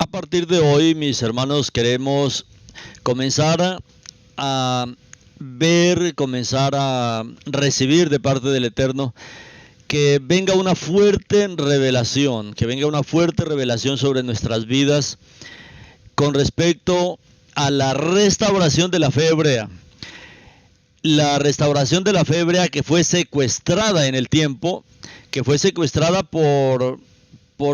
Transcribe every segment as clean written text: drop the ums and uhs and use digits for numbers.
A partir de hoy, mis hermanos, queremos comenzar a ver, comenzar a recibir de parte del Eterno que venga una fuerte revelación, sobre nuestras vidas con respecto a la restauración de la fe hebrea. La restauración de la fe hebrea que fue secuestrada en el tiempo, que fue secuestrada por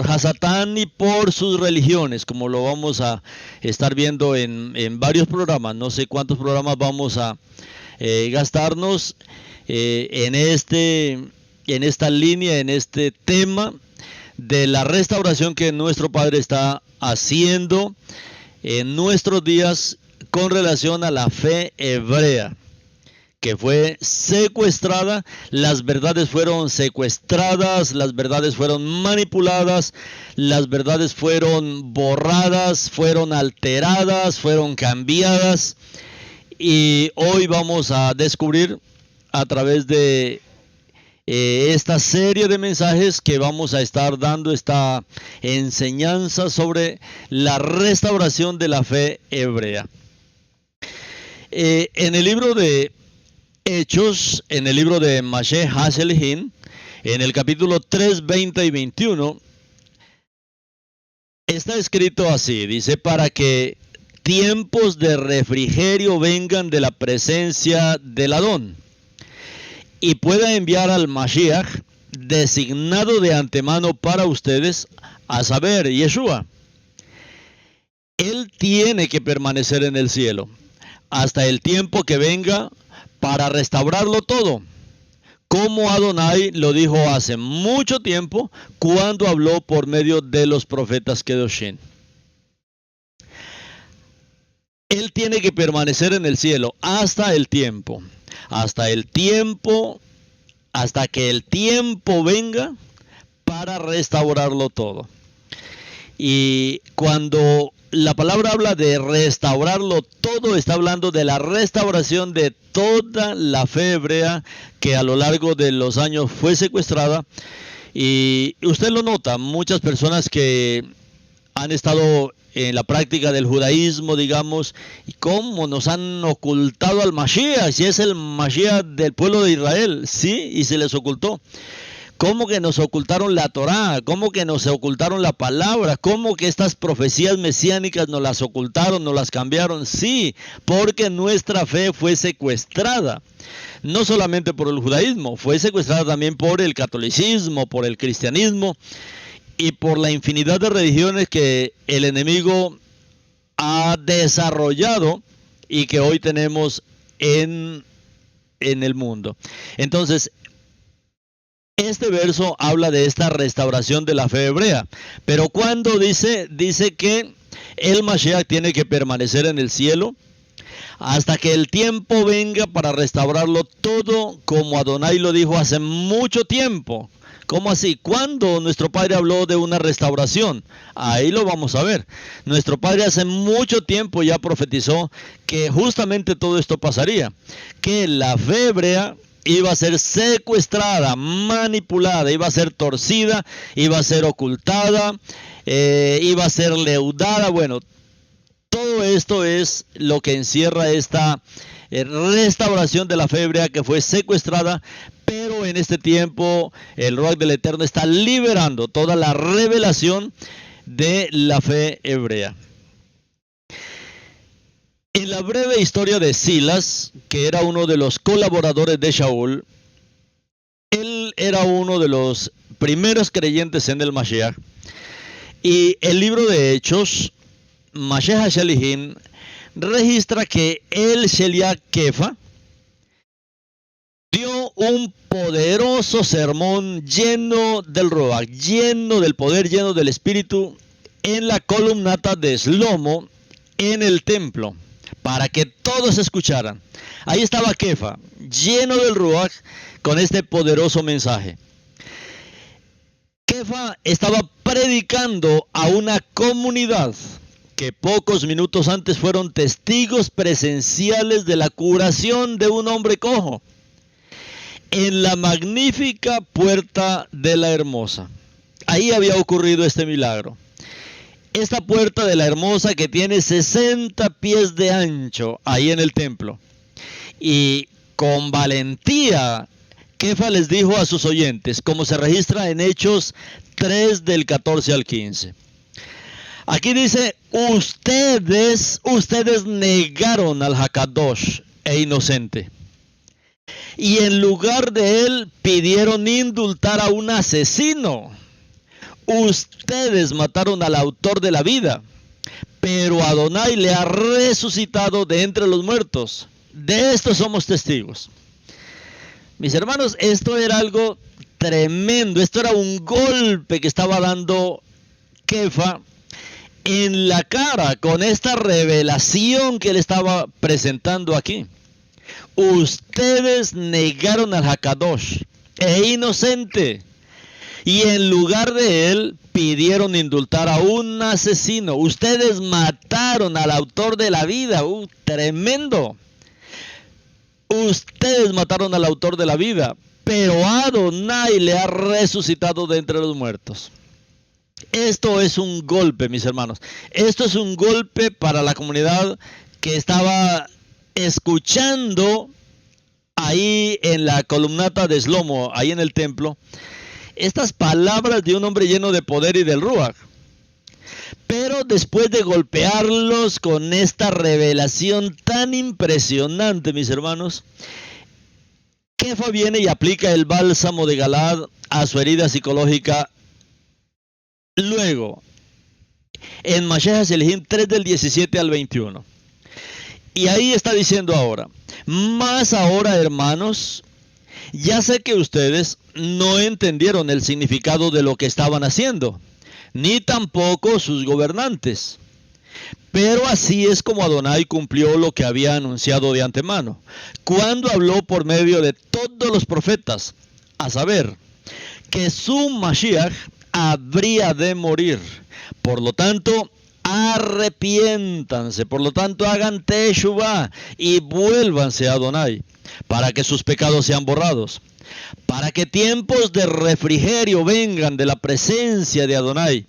Hasatán y por sus religiones, como lo vamos a estar viendo en varios programas. No sé cuántos programas vamos a gastarnos en esta línea, en este tema de la restauración que nuestro Padre está haciendo en nuestros días con relación a la fe hebrea, que fue secuestrada. Las verdades fueron secuestradas, las verdades fueron manipuladas, las verdades fueron borradas, fueron alteradas, fueron cambiadas. Y hoy vamos a descubrir a través de esta serie de mensajes que vamos a estar dando esta enseñanza sobre la restauración de la fe hebrea. En el libro de Hechos, en el libro de Mashé Hasselhin, en el capítulo 3, 20 y 21, está escrito así, dice: para que tiempos de refrigerio vengan de la presencia del Adón, y pueda enviar al Mashiach, designado de antemano para ustedes, a saber, Yeshua. Él tiene que permanecer en el cielo hasta el tiempo que venga para restaurarlo todo, como Adonai lo dijo hace mucho tiempo cuando habló por medio de los profetas Kedoshim. Él tiene que permanecer en el cielo hasta que el tiempo venga para restaurarlo todo. Y cuando la palabra habla de restaurarlo todo, está hablando de la restauración de toda la fe hebrea que a lo largo de los años fue secuestrada. Y usted lo nota, muchas personas que han estado en la práctica del judaísmo, digamos, y cómo nos han ocultado al Mashiach, si es el Mashiach del pueblo de Israel, sí, y se les ocultó. ¿Cómo que nos ocultaron la Torá? ¿Cómo que nos ocultaron la palabra? ¿Cómo que estas profecías mesiánicas nos las ocultaron, nos las cambiaron? Sí, porque nuestra fe fue secuestrada. No solamente por el judaísmo, fue secuestrada también por el catolicismo, por el cristianismo y por la infinidad de religiones que el enemigo ha desarrollado y que hoy tenemos en el mundo. Entonces, este verso habla de esta restauración de la fe hebrea, pero cuando dice que el Mashiach tiene que permanecer en el cielo hasta que el tiempo venga para restaurarlo todo, como Adonai lo dijo hace mucho tiempo. ¿Cómo así? ¿Cuándo nuestro Padre habló de una restauración? Ahí lo vamos a ver. Nuestro Padre hace mucho tiempo ya profetizó que justamente todo esto pasaría, que la fe hebrea iba a ser secuestrada, manipulada, iba a ser torcida, iba a ser ocultada, iba a ser leudada. Bueno, todo esto es lo que encierra esta restauración de la fe hebrea que fue secuestrada, pero en este tiempo el Ruach del Eterno está liberando toda la revelación de la fe hebrea. En la breve historia de Silas, que era uno de los colaboradores de Shaul, él era uno de los primeros creyentes en el Mashiach, y el libro de Hechos, Mashé Hasselhin, registra que el Sheliach Kefa dio un poderoso sermón lleno del Ruach, lleno del poder, lleno del Espíritu, en la columnata de Shlomo en el templo, para que todos escucharan. Ahí estaba Kefa, lleno del Ruach, con este poderoso mensaje. Kefa estaba predicando a una comunidad que pocos minutos antes fueron testigos presenciales de la curación de un hombre cojo en la magnífica Puerta de la Hermosa. Ahí había ocurrido este milagro. esta puerta de la hermosa que tiene 60 pies de ancho ahí en el templo. Y con valentía, Kefa les dijo a sus oyentes, como se registra en Hechos 3 del 14 al 15. Aquí dice, ustedes negaron al Hakadosh e inocente. Y en lugar de él pidieron indultar a un asesino. Ustedes mataron al autor de la vida, pero Adonai le ha resucitado de entre los muertos. De esto somos testigos. Mis hermanos, esto era algo tremendo. Esto era un golpe que estaba dando Kefa en la cara con esta revelación que él estaba presentando aquí. Ustedes negaron al Hakadosh e inocente, y en lugar de él pidieron indultar a un asesino. Ustedes mataron al autor de la vida. Tremendo. Ustedes mataron al autor de la vida, pero Adonai le ha resucitado de entre los muertos. Esto es un golpe, mis hermanos. Esto es un golpe para la comunidad que estaba escuchando ahí en la columnata de Shlomo, ahí en el templo, estas palabras de un hombre lleno de poder y del Ruach. Pero después de golpearlos con esta revelación tan impresionante, mis hermanos, Kefa viene y aplica el bálsamo de Galad a su herida psicológica. Luego, en Mashiach Selihim 3 del 17 al 21. Y ahí está diciendo ahora, más ahora, hermanos, ya sé que ustedes no entendieron el significado de lo que estaban haciendo, ni tampoco sus gobernantes. Pero así es como Adonai cumplió lo que había anunciado de antemano, cuando habló por medio de todos los profetas, a saber, que su Mashiach habría de morir. Por lo tanto, arrepiéntanse, por lo tanto hagan teshuvah y vuélvanse a Adonai, para que sus pecados sean borrados, para que tiempos de refrigerio vengan de la presencia de Adonai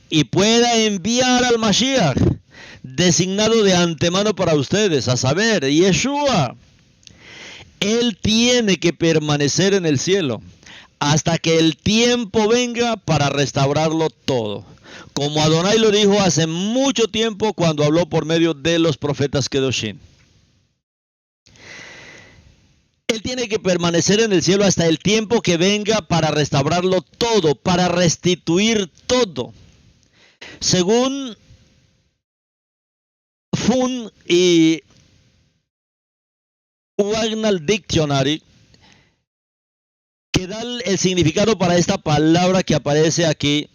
y pueda enviar al Mashiach, designado de antemano para ustedes, a saber, Yeshua. Él tiene que permanecer en el cielo hasta que el tiempo venga para restaurarlo todo, como Adonai lo dijo hace mucho tiempo cuando habló por medio de los profetas Kedoshim. Él tiene que permanecer en el cielo hasta el tiempo que venga para restaurarlo todo, para restituir todo. Según Fun y Wagnall Dictionary, que da el significado para esta palabra que aparece aquí,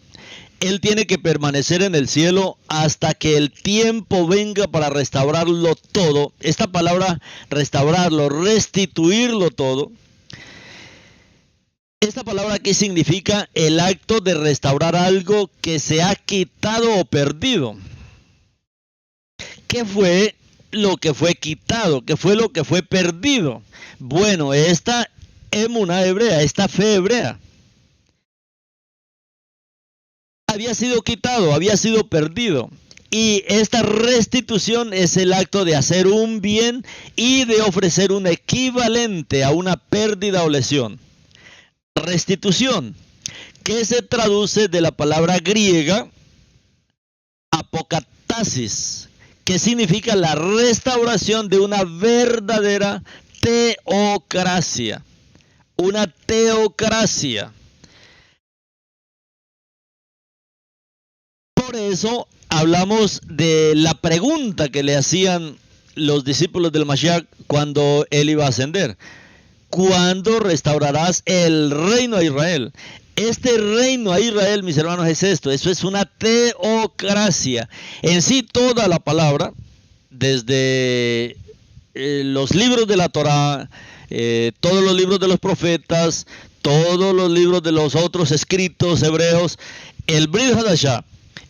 él tiene que permanecer en el cielo hasta que el tiempo venga para restaurarlo todo. Esta palabra, restaurarlo, restituirlo todo, esta palabra aquí significa el acto de restaurar algo que se ha quitado o perdido. ¿Qué fue lo que fue quitado? ¿Qué fue lo que fue perdido? Bueno, esta emuná hebrea, esta fe hebrea, había sido quitado, había sido perdido. Y esta restitución es el acto de hacer un bien y de ofrecer un equivalente a una pérdida o lesión. Restitución, que se traduce de la palabra griega apokatasis, que significa la restauración de una verdadera teocracia. Una teocracia. Por eso hablamos de la pregunta que le hacían los discípulos del Mashiach cuando él iba a ascender. ¿Cuándo restaurarás el reino a Israel? Este reino a Israel, mis hermanos, es esto. Eso es una teocracia. En sí, toda la palabra, desde los libros de la Torá, todos los libros de los profetas, todos los libros de los otros escritos hebreos, el Brit Hadashah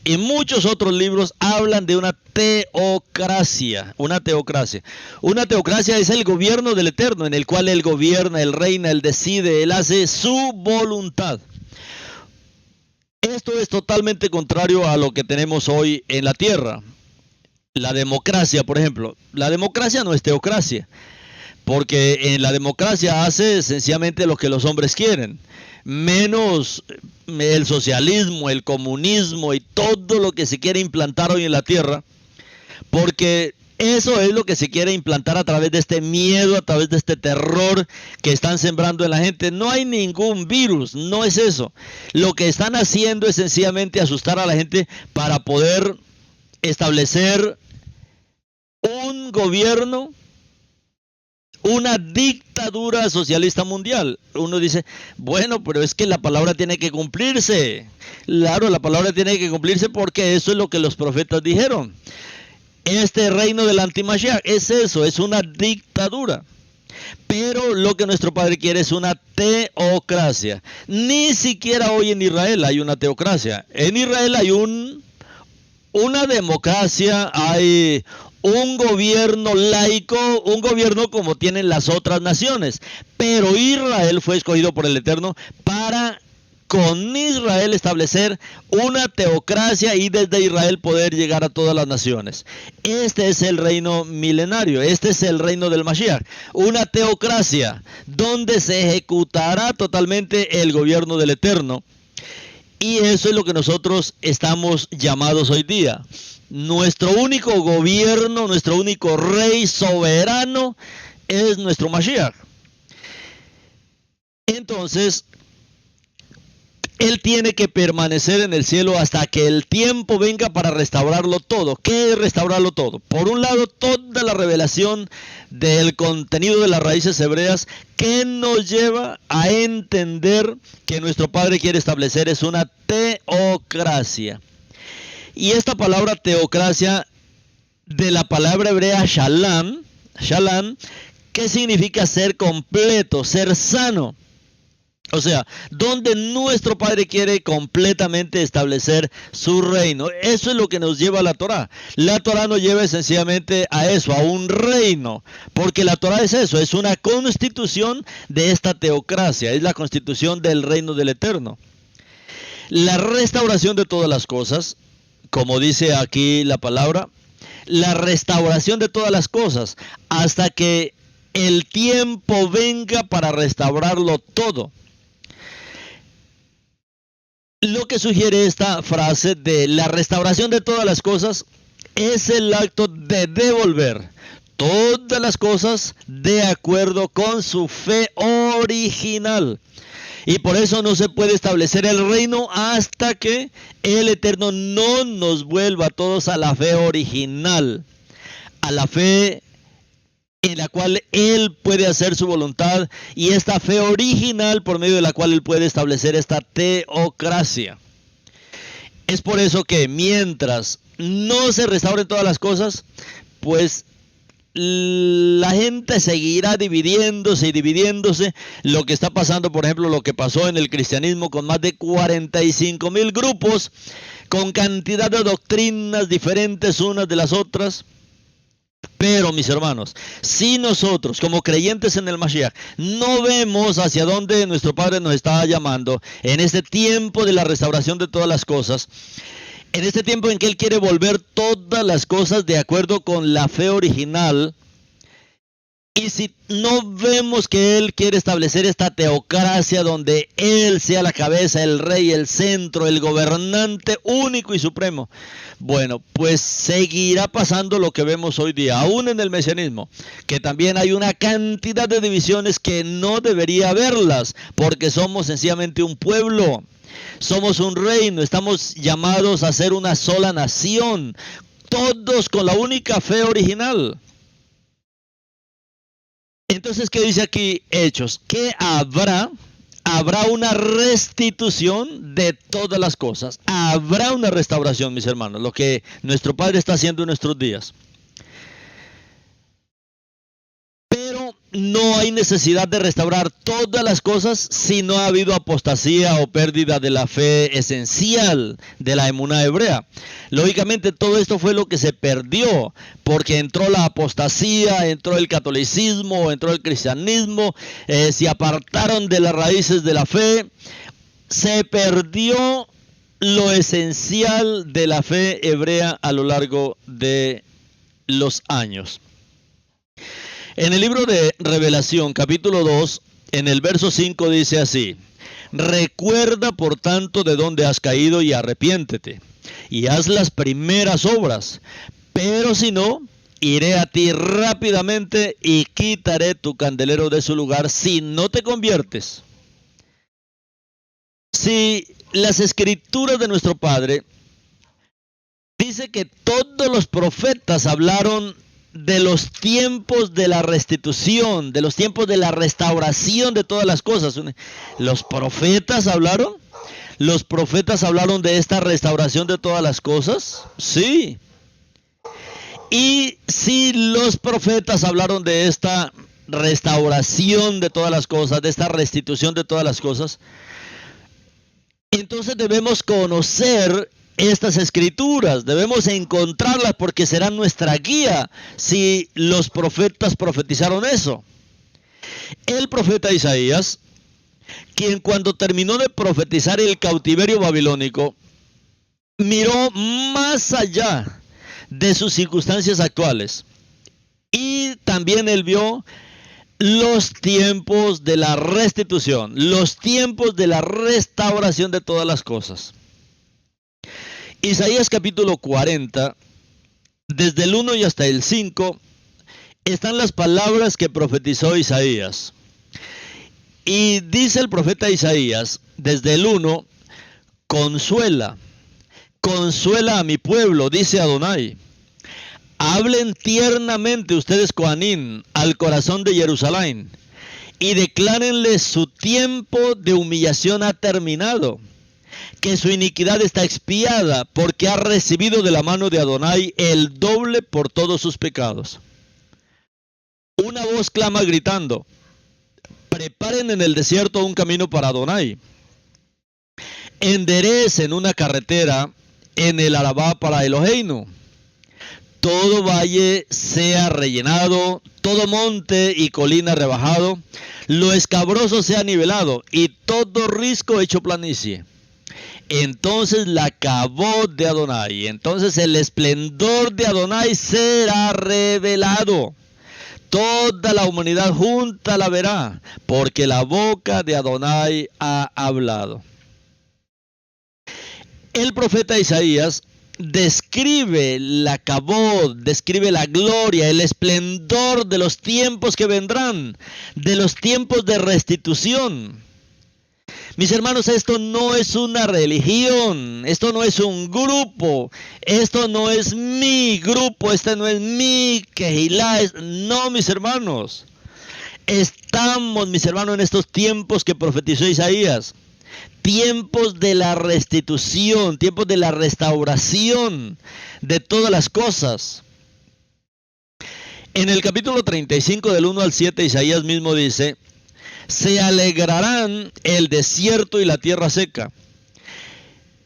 y muchos otros libros hablan de una teocracia. Una teocracia. Una teocracia es el gobierno del Eterno, en el cual Él gobierna, Él reina, Él decide, Él hace su voluntad. Esto es totalmente contrario a lo que tenemos hoy en la tierra. La democracia, por ejemplo. La democracia no es teocracia, porque en la democracia hace sencillamente lo que los hombres quieren, menos el socialismo, el comunismo y todo lo que se quiere implantar hoy en la tierra, porque eso es lo que se quiere implantar a través de este miedo, a través de este terror que están sembrando en la gente. No hay ningún virus, no es eso. Lo que están haciendo es sencillamente asustar a la gente para poder establecer un gobierno, una dictadura socialista mundial. Uno dice, bueno, pero es que la palabra tiene que cumplirse. Claro, la palabra tiene que cumplirse porque eso es lo que los profetas dijeron. Este reino del antimashiach es eso, es una dictadura. Pero lo que nuestro Padre quiere es una teocracia. Ni siquiera hoy en Israel hay una teocracia. En Israel hay una democracia, hay un gobierno laico, un gobierno como tienen las otras naciones. Pero Israel fue escogido por el Eterno para con Israel establecer una teocracia y desde Israel poder llegar a todas las naciones. Este es el reino milenario, este es el reino del Mashiach, una teocracia donde se ejecutará totalmente el gobierno del Eterno. Y eso es lo que nosotros estamos llamados hoy día. Nuestro único gobierno, nuestro único rey soberano es nuestro Mashiach. Entonces, Él tiene que permanecer en el cielo hasta que el tiempo venga para restaurarlo todo. ¿Qué es restaurarlo todo? Por un lado, toda la revelación del contenido de las raíces hebreas que nos lleva a entender que nuestro Padre quiere establecer es una teocracia. Y esta palabra teocracia, de la palabra hebrea shalom, ¿qué significa ser completo, ser sano? O sea, donde nuestro Padre quiere completamente establecer su reino. Eso es lo que nos lleva a la Torá. La Torá nos lleva sencillamente a eso, a un reino. Porque la Torá es eso, es una constitución de esta teocracia. Es la constitución del reino del Eterno. La restauración de todas las cosas, como dice aquí la palabra, la restauración de todas las cosas, hasta que el tiempo venga para restaurarlo todo. Lo que sugiere esta frase de la restauración de todas las cosas es el acto de devolver todas las cosas de acuerdo con su fe original. Y por eso no se puede establecer el reino hasta que el Eterno no nos vuelva a todos a la fe original, a la fe en la cual Él puede hacer su voluntad, y esta fe original por medio de la cual Él puede establecer esta teocracia. Es por eso que mientras no se restauren todas las cosas, pues la gente seguirá dividiéndose y dividiéndose. Lo que está pasando, por ejemplo, lo que pasó en el cristianismo con más de 45,000 grupos, con cantidad de doctrinas diferentes unas de las otras. Pero, mis hermanos, si nosotros, como creyentes en el Mashiach, no vemos hacia dónde nuestro Padre nos está llamando en este tiempo de la restauración de todas las cosas, en este tiempo en que Él quiere volver todas las cosas de acuerdo con la fe original, y si no vemos que Él quiere establecer esta teocracia donde Él sea la cabeza, el rey, el centro, el gobernante único y supremo, bueno, pues seguirá pasando lo que vemos hoy día, aún en el mesianismo, que también hay una cantidad de divisiones que no debería haberlas, porque somos sencillamente un pueblo, somos un reino, estamos llamados a ser una sola nación, todos con la única fe original. Entonces, ¿qué dice aquí Hechos? Que habrá una restitución de todas las cosas. Habrá una restauración, mis hermanos, lo que nuestro Padre está haciendo en nuestros días. Pero no hay necesidad de restaurar todas las cosas si no ha habido apostasía o pérdida de la fe esencial de la emuná hebrea. Lógicamente todo esto fue lo que se perdió, porque entró la apostasía, entró el catolicismo, entró el cristianismo, se apartaron de las raíces de la fe, se perdió lo esencial de la fe hebrea a lo largo de los años. En el libro de Revelación, capítulo 2, en el verso 5 dice así: recuerda por tanto de dónde has caído y arrepiéntete, y haz las primeras obras, pero si no, iré a ti rápidamente y quitaré tu candelero de su lugar si no te conviertes. Si las escrituras de nuestro Padre dice que todos los profetas hablaron de los tiempos de la restitución, de los tiempos de la restauración de todas las cosas. ¿Los profetas hablaron? ¿Los profetas hablaron de esta restauración de todas las cosas? Sí. Y si los profetas hablaron de esta restauración de todas las cosas, de esta restitución de todas las cosas, entonces debemos conocer estas escrituras, debemos encontrarlas porque serán nuestra guía si los profetas profetizaron eso. El profeta Isaías, quien cuando terminó de profetizar el cautiverio babilónico, miró más allá de sus circunstancias actuales y también él vio los tiempos de la restitución, los tiempos de la restauración de todas las cosas. Isaías capítulo 40, desde el 1 y hasta el 5, están las palabras que profetizó Isaías. Y dice el profeta Isaías, desde el 1, consuela a mi pueblo, dice Adonai. Hablen tiernamente ustedes, Coanín, al corazón de Jerusalén, y declárenle su tiempo de humillación ha terminado, que su iniquidad está expiada, porque ha recibido de la mano de Adonai el doble por todos sus pecados. Una voz clama gritando: preparen en el desierto un camino para Adonai. Enderecen una carretera en el Arabá para Eloheinu. Todo valle sea rellenado, todo monte y colina rebajado, lo escabroso sea nivelado y todo risco hecho planicie. Entonces la cabot de Adonai, entonces el esplendor de Adonai será revelado. Toda la humanidad junta la verá, porque la boca de Adonai ha hablado. El profeta Isaías describe la cabot, describe la gloria, el esplendor de los tiempos que vendrán, de los tiempos de restitución. Mis hermanos, esto no es una religión, esto no es un grupo, esto no es mi grupo, esto no es mi quejilá, no, mis hermanos. Estamos, mis hermanos, en estos tiempos que profetizó Isaías. Tiempos de la restitución, tiempos de la restauración de todas las cosas. En el capítulo 35 del 1 al 7, Isaías mismo dice: se alegrarán el desierto y la tierra seca.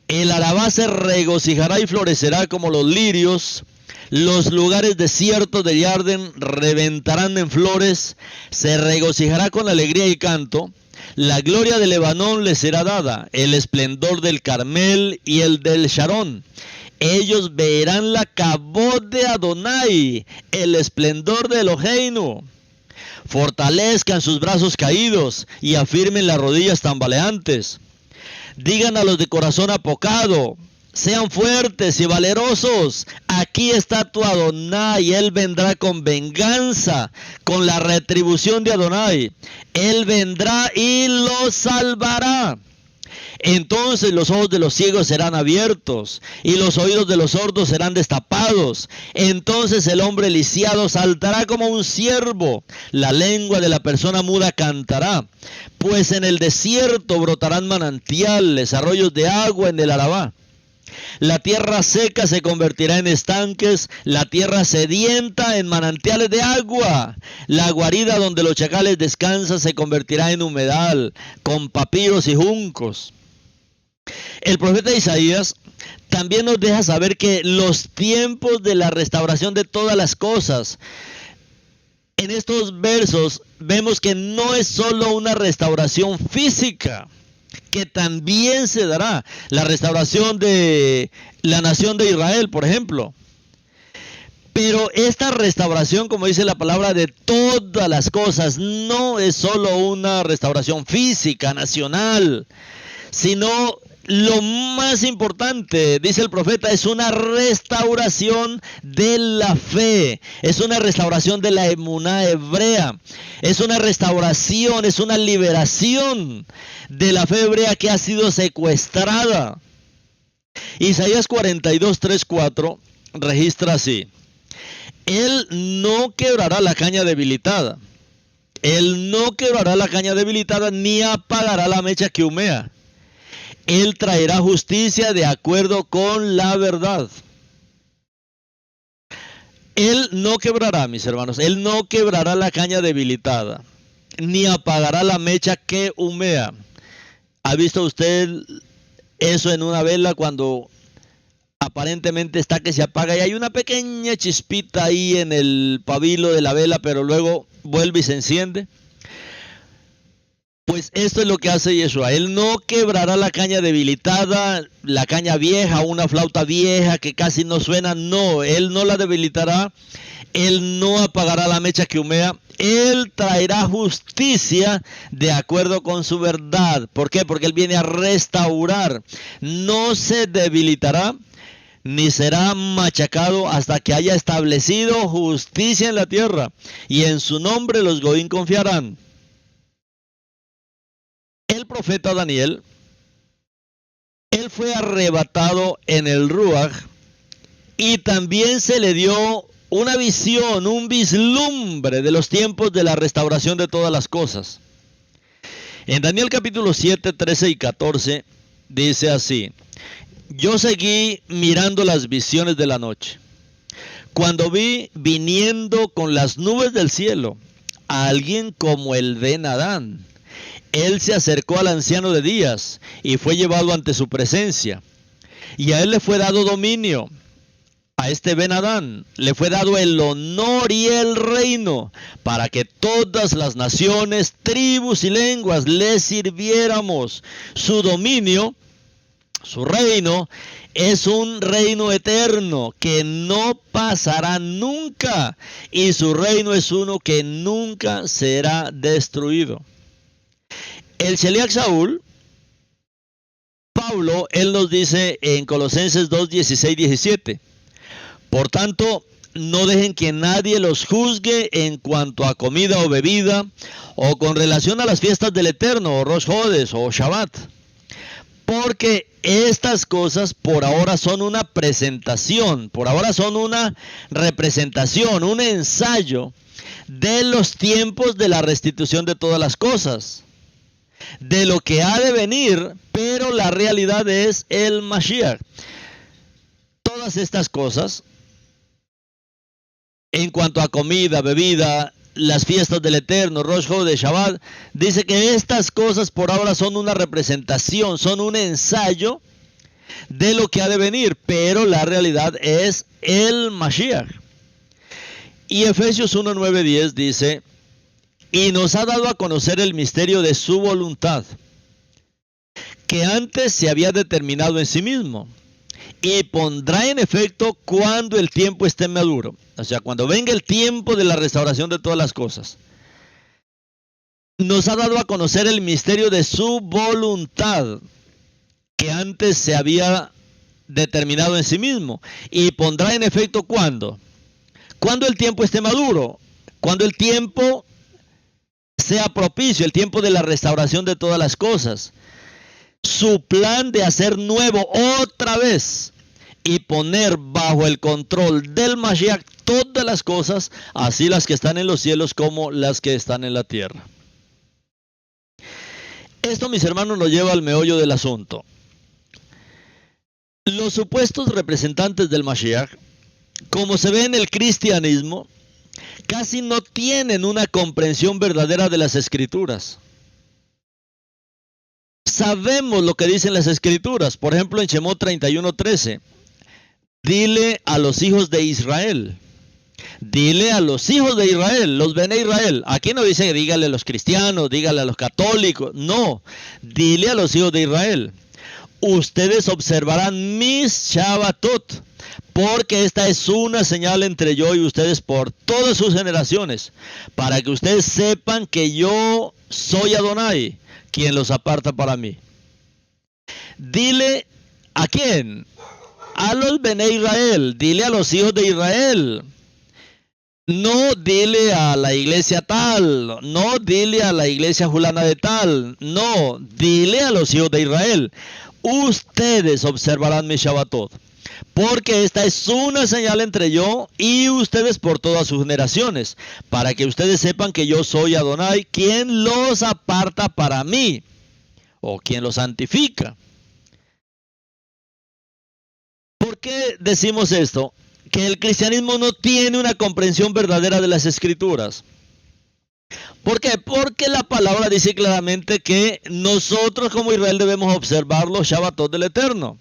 El Arabá se regocijará y florecerá como los lirios. Los lugares desiertos de Yarden reventarán en flores. Se regocijará con alegría y canto. La gloria de Lebanón les será dada, el esplendor del Carmel y el del Sharón. Ellos verán la cabot de Adonai, el esplendor de Eloheinu. Fortalezcan sus brazos caídos y afirmen las rodillas tambaleantes. Digan a los de corazón apocado: sean fuertes y valerosos. Aquí está tu Adonai. Él vendrá con venganza, con la retribución de Adonai. Él vendrá y los salvará. Entonces los ojos de los ciegos serán abiertos y los oídos de los sordos serán destapados. Entonces el hombre lisiado saltará como un ciervo. La lengua de la persona muda cantará. Pues en el desierto brotarán manantiales, arroyos de agua en el Arabá. La tierra seca se convertirá en estanques, la tierra sedienta en manantiales de agua. La guarida donde los chacales descansan se convertirá en humedal, con papiros y juncos. El profeta Isaías también nos deja saber que los tiempos de la restauración de todas las cosas, en estos versos vemos que no es solo una restauración física, que también se dará. La restauración de la nación de Israel, por ejemplo. Pero esta restauración, como dice la palabra, de todas las cosas, no es solo una restauración física, nacional, sino lo más importante, dice el profeta, es una restauración de la fe, es una restauración de la emuná hebrea, es una restauración, es una liberación de la fe hebrea que ha sido secuestrada. Isaías 42, 3, 4 registra así: Él no quebrará la caña debilitada, Él no quebrará la caña debilitada, ni apagará la mecha que humea. Él traerá justicia de acuerdo con la verdad. Él no quebrará, mis hermanos, Él no quebrará la caña debilitada, ni apagará la mecha que humea. ¿Ha visto usted eso en una vela cuando aparentemente está que se apaga y hay una pequeña chispita ahí en el pabilo de la vela, pero luego vuelve y se enciende? Pues esto es lo que hace Yeshua. Él no quebrará la caña debilitada, la caña vieja, una flauta vieja que casi no suena. No, Él no la debilitará. Él no apagará la mecha que humea. Él traerá justicia de acuerdo con su verdad. ¿Por qué? Porque Él viene a restaurar. No se debilitará ni será machacado hasta que haya establecido justicia en la tierra. Y en su nombre los goín confiarán. El profeta Daniel, él fue arrebatado en el Ruach y también se le dio una visión, un vislumbre de los tiempos de la restauración de todas las cosas. En Daniel capítulo 7, 13 y 14 dice así: Yo seguí mirando las visiones de la noche, cuando vi viniendo con las nubes del cielo a alguien como el Ben Adán. Él se acercó al anciano de días y fue llevado ante su presencia. Y a él le fue dado dominio. A este Ben Adán le fue dado el honor y el reino para que todas las naciones, tribus y lenguas le sirviéramos. Su dominio, su reino, es un reino eterno que no pasará nunca. Y su reino es uno que nunca será destruido. El Sheliach Shaul, Pablo, él nos dice en Colosenses 2, 16, 17: Por tanto, no dejen que nadie los juzgue en cuanto a comida o bebida, o con relación a las fiestas del Eterno, o Rosh Hodesh, o Shabbat, porque estas cosas por ahora son una presentación, por ahora son una representación, un ensayo de los tiempos de la restitución de todas las cosas, de lo que ha de venir, pero la realidad es el Mashiach. Todas estas cosas, en cuanto a comida, bebida, las fiestas del Eterno, Rosh Hodesh, Shabbat, dice que estas cosas por ahora son una representación, son un ensayo de lo que ha de venir, pero la realidad es el Mashiach. Y Efesios 1, 9, 10 dice: Y nos ha dado a conocer el misterio de su voluntad, que antes se había determinado en sí mismo, y pondrá en efecto cuando el tiempo esté maduro. O sea, cuando venga el tiempo de la restauración de todas las cosas. Nos ha dado a conocer el misterio de su voluntad, que antes se había determinado en sí mismo, y pondrá en efecto cuando el tiempo esté maduro, cuando el tiempo sea propicio, el tiempo de la restauración de todas las cosas. Su plan de hacer nuevo otra vez y poner bajo el control del Mashiach todas las cosas, así las que están en los cielos como las que están en la tierra. Esto, mis hermanos, nos lleva al meollo del asunto. Los supuestos representantes del Mashiach, como se ve en el cristianismo, casi no tienen una comprensión verdadera de las Escrituras. Sabemos lo que dicen las Escrituras. Por ejemplo, en Shemot 31:13, dile a los hijos de Israel. Dile a los hijos de Israel, los Bene Israel. Aquí no dice dígale a los cristianos, dígale a los católicos. No, dile a los hijos de Israel. Ustedes observarán mis Shabbatot, porque esta es una señal entre yo y ustedes por todas sus generaciones, para que ustedes sepan que yo soy Adonai, quien los aparta para mí. Dile a quién, a los Bene Israel, dile a los hijos de Israel. No dile a la iglesia tal, no dile a la iglesia fulana de tal, no, dile a los hijos de Israel. Ustedes observarán mi Shabbatot, porque esta es una señal entre yo y ustedes por todas sus generaciones, para que ustedes sepan que yo soy Adonai, quien los aparta para mí, o quien los santifica. ¿Por qué decimos esto? Que el cristianismo no tiene una comprensión verdadera de las escrituras. ¿Por qué? Porque la palabra dice claramente que nosotros como Israel debemos observar los Shabbatot del Eterno.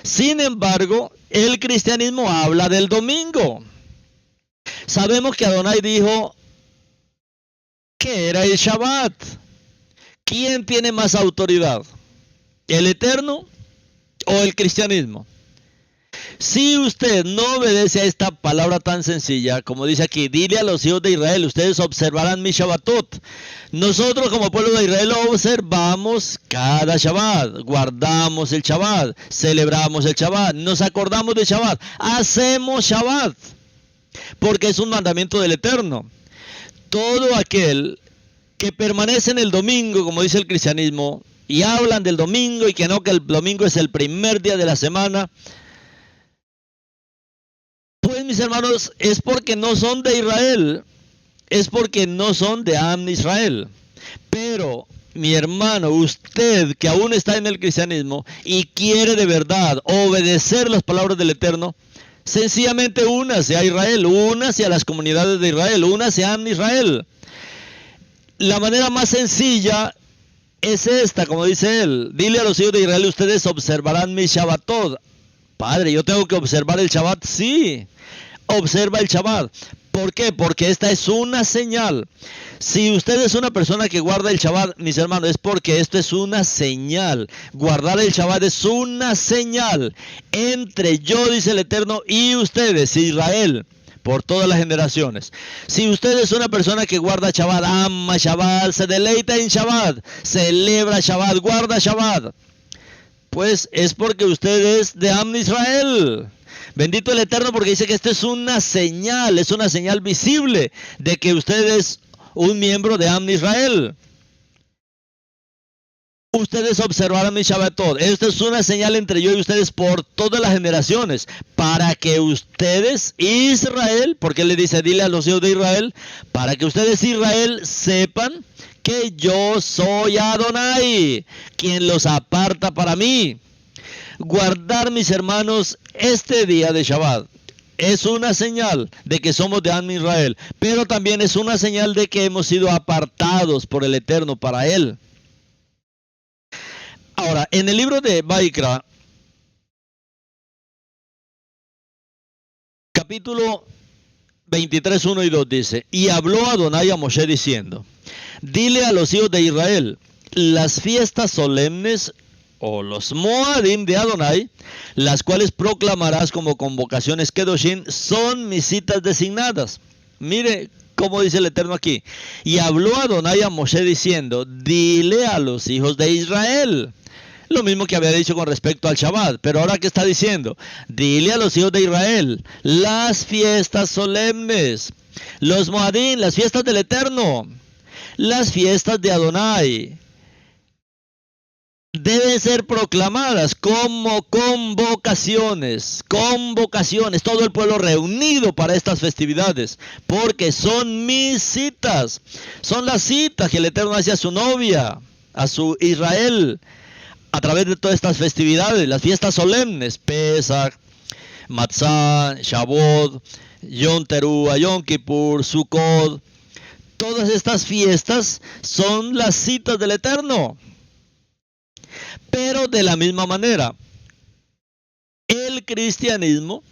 Sin embargo, el cristianismo habla del domingo. Sabemos que Adonai dijo que era el Shabbat. ¿Quién tiene más autoridad? ¿El Eterno o el cristianismo? Si usted no obedece a esta palabra tan sencilla, como dice aquí, dile a los hijos de Israel, ustedes observarán mi Shabbatot. Nosotros como pueblo de Israel observamos cada Shabbat, guardamos el Shabbat, celebramos el Shabbat, nos acordamos del Shabbat, hacemos Shabbat, porque es un mandamiento del Eterno. Todo aquel que permanece en el domingo, como dice el cristianismo, y hablan del domingo y que no, que el domingo es el primer día de la semana, pues mis hermanos, es porque no son de Israel, es porque no son de Am Israel. Pero, mi hermano, usted que aún está en el cristianismo y quiere de verdad obedecer las palabras del Eterno, sencillamente únase a Israel, únase a las comunidades de Israel, únase a Am Israel. La manera más sencilla es esta, como dice él, dile a los hijos de Israel, ustedes observarán mi Shabbatot. Padre, ¿yo tengo que observar el Shabbat? Sí, observa el Shabbat. ¿Por qué? Porque esta es una señal. Si usted es una persona que guarda el Shabbat, mis hermanos, es porque esto es una señal. Guardar el Shabbat es una señal entre yo, dice el Eterno, y ustedes, Israel, por todas las generaciones. Si usted es una persona que guarda Shabbat, ama Shabbat, se deleita en Shabbat, celebra Shabbat, guarda Shabbat, pues es porque usted es de Am Israel. Bendito el Eterno, porque dice que esto es una señal visible de que usted es un miembro de Am Israel. Ustedes observarán mi Shabbatot. Esto es una señal entre yo y ustedes por todas las generaciones, para que ustedes, Israel, porque él le dice, dile a los hijos de Israel, para que ustedes, Israel, sepan que yo soy Adonai, quien los aparta para mí. Guardar, mis hermanos, este día de Shabbat es una señal de que somos de Am Israel, pero también es una señal de que hemos sido apartados por el Eterno para Él. Ahora, en el libro de Vaikra, capítulo 23, 1 y 2 dice, y habló Adonai a Moshe diciendo, dile a los hijos de Israel, las fiestas solemnes o los Moadim de Adonai, las cuales proclamarás como convocaciones Kedoshim, son mis citas designadas. Mire cómo dice el Eterno aquí. Y habló Adonai a Moshe diciendo, dile a los hijos de Israel. Lo mismo que había dicho con respecto al Shabbat, pero ahora ¿qué está diciendo? Dile a los hijos de Israel, las fiestas solemnes, los Moadim, las fiestas del Eterno, las fiestas de Adonai, deben ser proclamadas como convocaciones, todo el pueblo reunido para estas festividades, porque son mis citas, son las citas que el Eterno hace a su novia, a su Israel, a través de todas estas festividades, las fiestas solemnes, Pesach, Matzah, Shavuot, Yom Teruah, Yom Kippur, Sukkot, todas estas fiestas son las citas del Eterno. Pero de la misma manera, el cristianismo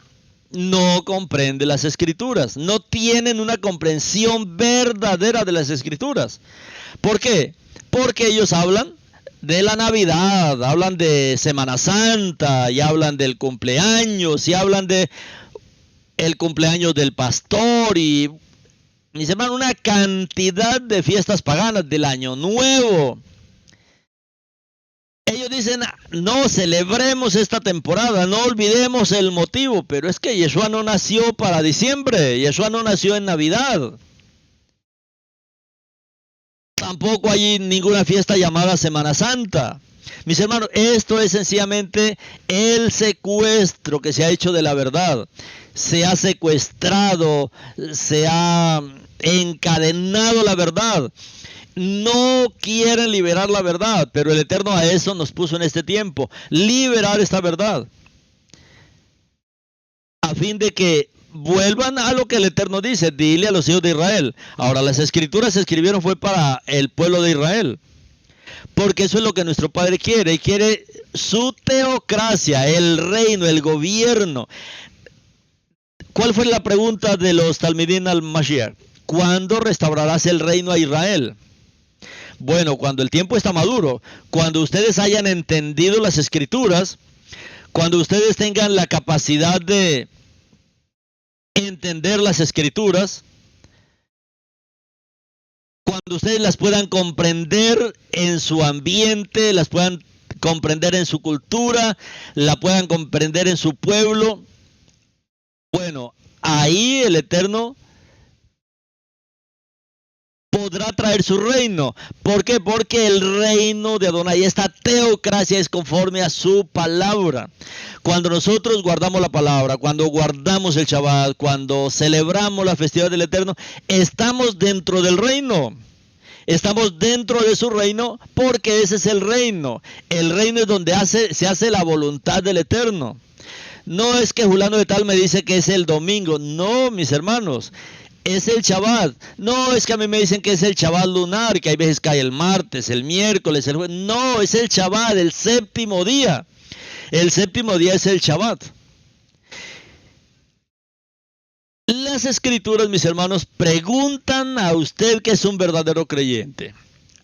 no comprende las Escrituras, no tienen una comprensión verdadera de las Escrituras. ¿Por qué? Porque ellos hablan de la Navidad, hablan de Semana Santa, y hablan del cumpleaños, y hablan de el cumpleaños del pastor, y mis hermanos, una cantidad de fiestas paganas, del Año Nuevo. Ellos dicen, no celebremos esta temporada, no olvidemos el motivo, pero es que Yeshua no nació para diciembre, Yeshua no nació en Navidad. Tampoco hay ninguna fiesta llamada Semana Santa. Mis hermanos, esto es sencillamente el secuestro que se ha hecho de la verdad. Se ha secuestrado, se ha encadenado la verdad. No quieren liberar la verdad, pero el Eterno a eso nos puso en este tiempo. Liberar esta verdad. A fin de que vuelvan a lo que el Eterno dice, dile a los hijos de Israel. Ahora, las escrituras se escribieron fue para el pueblo de Israel. Porque eso es lo que nuestro Padre quiere. Y quiere su teocracia, el reino, el gobierno. ¿Cuál fue la pregunta de los Talmidín al Mashiach? ¿Cuándo restaurarás el reino a Israel? Bueno, cuando el tiempo está maduro, cuando ustedes hayan entendido las escrituras, cuando ustedes tengan la capacidad de entender las escrituras, cuando ustedes las puedan comprender en su ambiente, las puedan comprender en su cultura, la puedan comprender en su pueblo, bueno, ahí el Eterno podrá traer su reino. ¿Por qué? Porque el reino de Adonai, esta teocracia, es conforme a su palabra. Cuando nosotros guardamos la palabra, cuando guardamos el Shabbat, cuando celebramos la festividad del Eterno, estamos dentro del reino. Estamos dentro de su reino porque ese es el reino. El reino es donde se hace la voluntad del Eterno. No es que fulano de tal me dice que es el domingo. No, mis hermanos. Es el Shabbat. No es que a mí me dicen que es el Shabbat lunar, que hay veces cae el martes, el miércoles, el jueves. No, es el Shabbat, el séptimo día. El séptimo día es el Shabbat. Las escrituras, mis hermanos, preguntan a usted que es un verdadero creyente.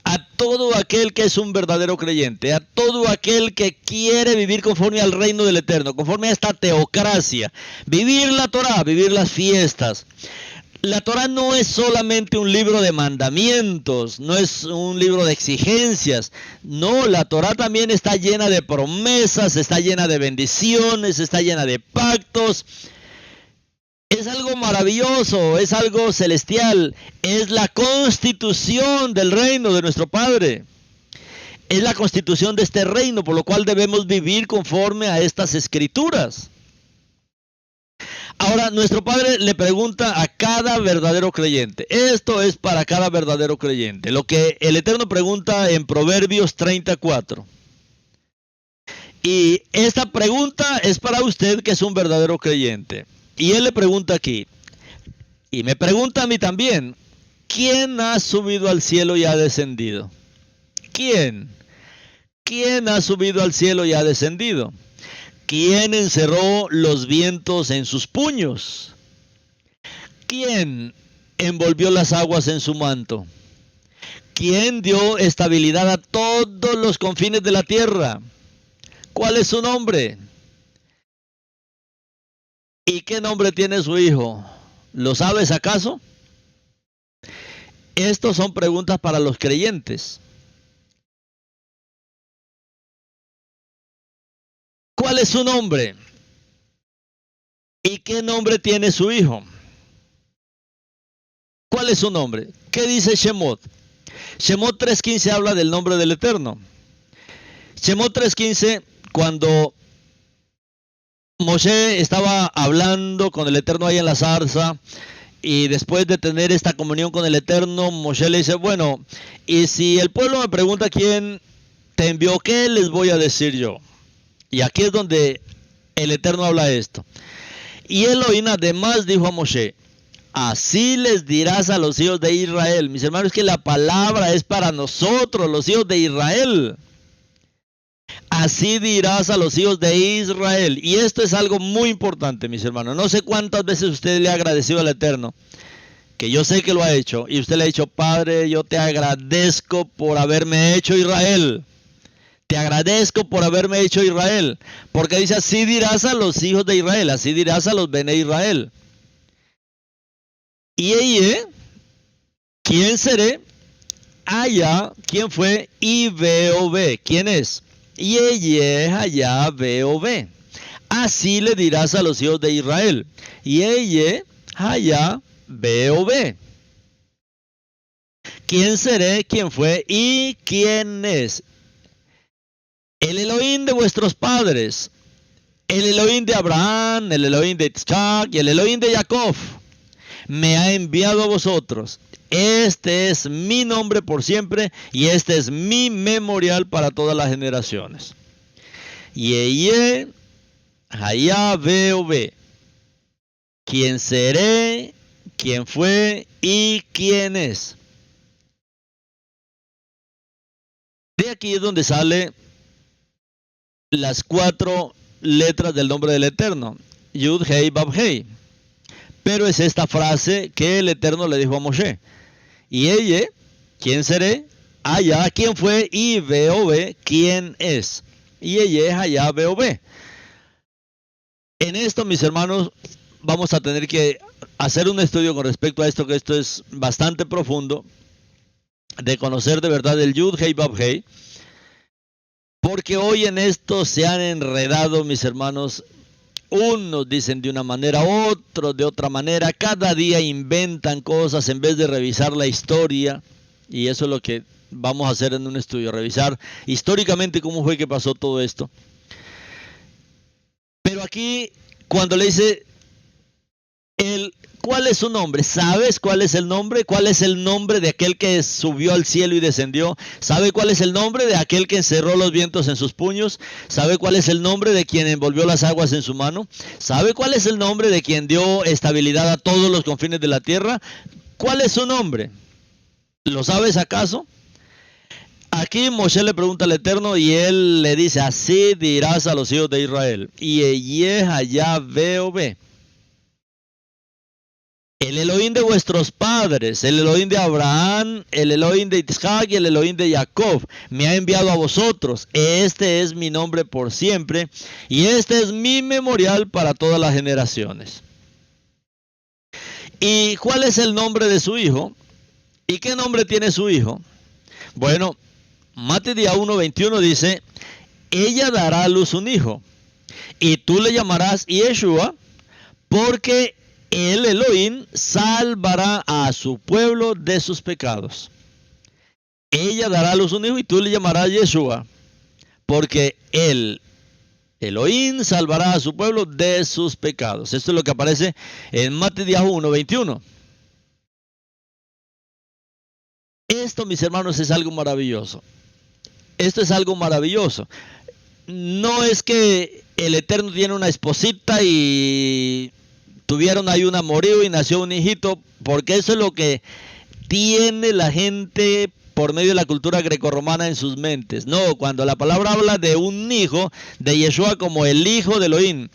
A todo aquel que es un verdadero creyente, a todo aquel que quiere vivir conforme al reino del Eterno, conforme a esta teocracia, vivir la Torah, vivir las fiestas. La Torah no es solamente un libro de mandamientos, no es un libro de exigencias. No, la Torah también está llena de promesas, está llena de bendiciones, está llena de pactos. Es algo maravilloso, es algo celestial, es la constitución del reino de nuestro Padre. Es la constitución de este reino, por lo cual debemos vivir conforme a estas escrituras. Ahora, nuestro Padre le pregunta a cada verdadero creyente. Esto es para cada verdadero creyente. Lo que el Eterno pregunta en Proverbios 34. Y esta pregunta es para usted que es un verdadero creyente. Y él le pregunta aquí, y me pregunta a mí también, ¿quién ha subido al cielo y ha descendido? ¿Quién? ¿Quién ha subido al cielo y ha descendido? ¿Quién encerró los vientos en sus puños? ¿Quién envolvió las aguas en su manto? ¿Quién dio estabilidad a todos los confines de la tierra? ¿Cuál es su nombre? ¿Y qué nombre tiene su hijo? ¿Lo sabes acaso? Estas son preguntas para los creyentes. ¿Cuál es su nombre? ¿Y qué nombre tiene su hijo? ¿Cuál es su nombre? ¿Qué dice Shemot? Shemot 3.15 habla del nombre del Eterno. Shemot 3.15, cuando Moshe estaba hablando con el Eterno ahí en la zarza, y después de tener esta comunión con el Eterno, Moshe le dice, bueno, y si el pueblo me pregunta quién te envió, ¿qué les voy a decir yo? Y aquí es donde el Eterno habla esto. Y Elohim además dijo a Moshe, así les dirás a los hijos de Israel. Mis hermanos, que la palabra es para nosotros, los hijos de Israel. Así dirás a los hijos de Israel. Y esto es algo muy importante, mis hermanos. No sé cuántas veces usted le ha agradecido al Eterno, que yo sé que lo ha hecho, y usted le ha dicho: Padre, yo te agradezco por haberme hecho Israel. Te agradezco por haberme hecho Israel. Porque dice: así dirás a los hijos de Israel, así dirás a los Bene Israel. Y ella, ¿quién seré? Allá, ¿quién fue? Y B. ¿Quién es? Y ella, allá, B. Así le dirás a los hijos de Israel. Y ella, allá, B. ¿Quién seré? ¿Quién fue? ¿Y quién es? El Elohim de vuestros padres, el Elohim de Abraham, el Elohim de Isaac y el Elohim de Jacob, me ha enviado a vosotros. Este es mi nombre por siempre y este es mi memorial para todas las generaciones. Y ella, allá, B. ¿Quién seré? ¿Quién fue? ¿Y quién es? De aquí es donde sale las 4 letras del nombre del Eterno: Yud, Hei, Vav, Hei. Pero es esta frase que el Eterno le dijo a Moshe. Y ella, ¿quién seré? Allá, ¿quién fue? Y B, ¿quién es? Y ella es allá, B. En esto, mis hermanos, vamos a tener que hacer un estudio con respecto a esto, que esto es bastante profundo, de conocer de verdad el Yud, Hei, Vav, Hei. Porque hoy en esto se han enredado, mis hermanos. Unos dicen de una manera, otros de otra manera. Cada día inventan cosas en vez de revisar la historia. Y eso es lo que vamos a hacer en un estudio, revisar históricamente cómo fue que pasó todo esto. Pero aquí, cuando le dice, ¿cuál es su nombre? ¿Sabes cuál es el nombre? ¿Cuál es el nombre de aquel que subió al cielo y descendió? ¿Sabe cuál es el nombre de aquel que encerró los vientos en sus puños? ¿Sabe cuál es el nombre de quien envolvió las aguas en su mano? ¿Sabe cuál es el nombre de quien dio estabilidad a todos los confines de la tierra? ¿Cuál es su nombre? ¿Lo sabes acaso? Aquí Moshe le pregunta al Eterno y él le dice: así dirás a los hijos de Israel. Y ella, allá, B. El Elohim de vuestros padres, el Elohim de Abraham, el Elohim de Isaac y el Elohim de Jacob, me ha enviado a vosotros. Este es mi nombre por siempre y este es mi memorial para todas las generaciones. ¿Y cuál es el nombre de su hijo? ¿Y qué nombre tiene su hijo? Bueno, Mateo 1:21 dice: ella dará a luz un hijo y tú le llamarás Yeshua, porque el Elohim salvará a su pueblo de sus pecados. Ella dará a luz un hijo y tú le llamarás Yeshua, porque el Elohim salvará a su pueblo de sus pecados. Esto es lo que aparece en Mateo 1:21. Esto, mis hermanos, es algo maravilloso. Esto es algo maravilloso. No es que el Eterno tiene una esposita y tuvieron ahí un amorío y nació un hijito, porque eso es lo que tiene la gente por medio de la cultura grecorromana en sus mentes. No, cuando la palabra habla de un hijo, de Yeshua como el hijo de Elohim,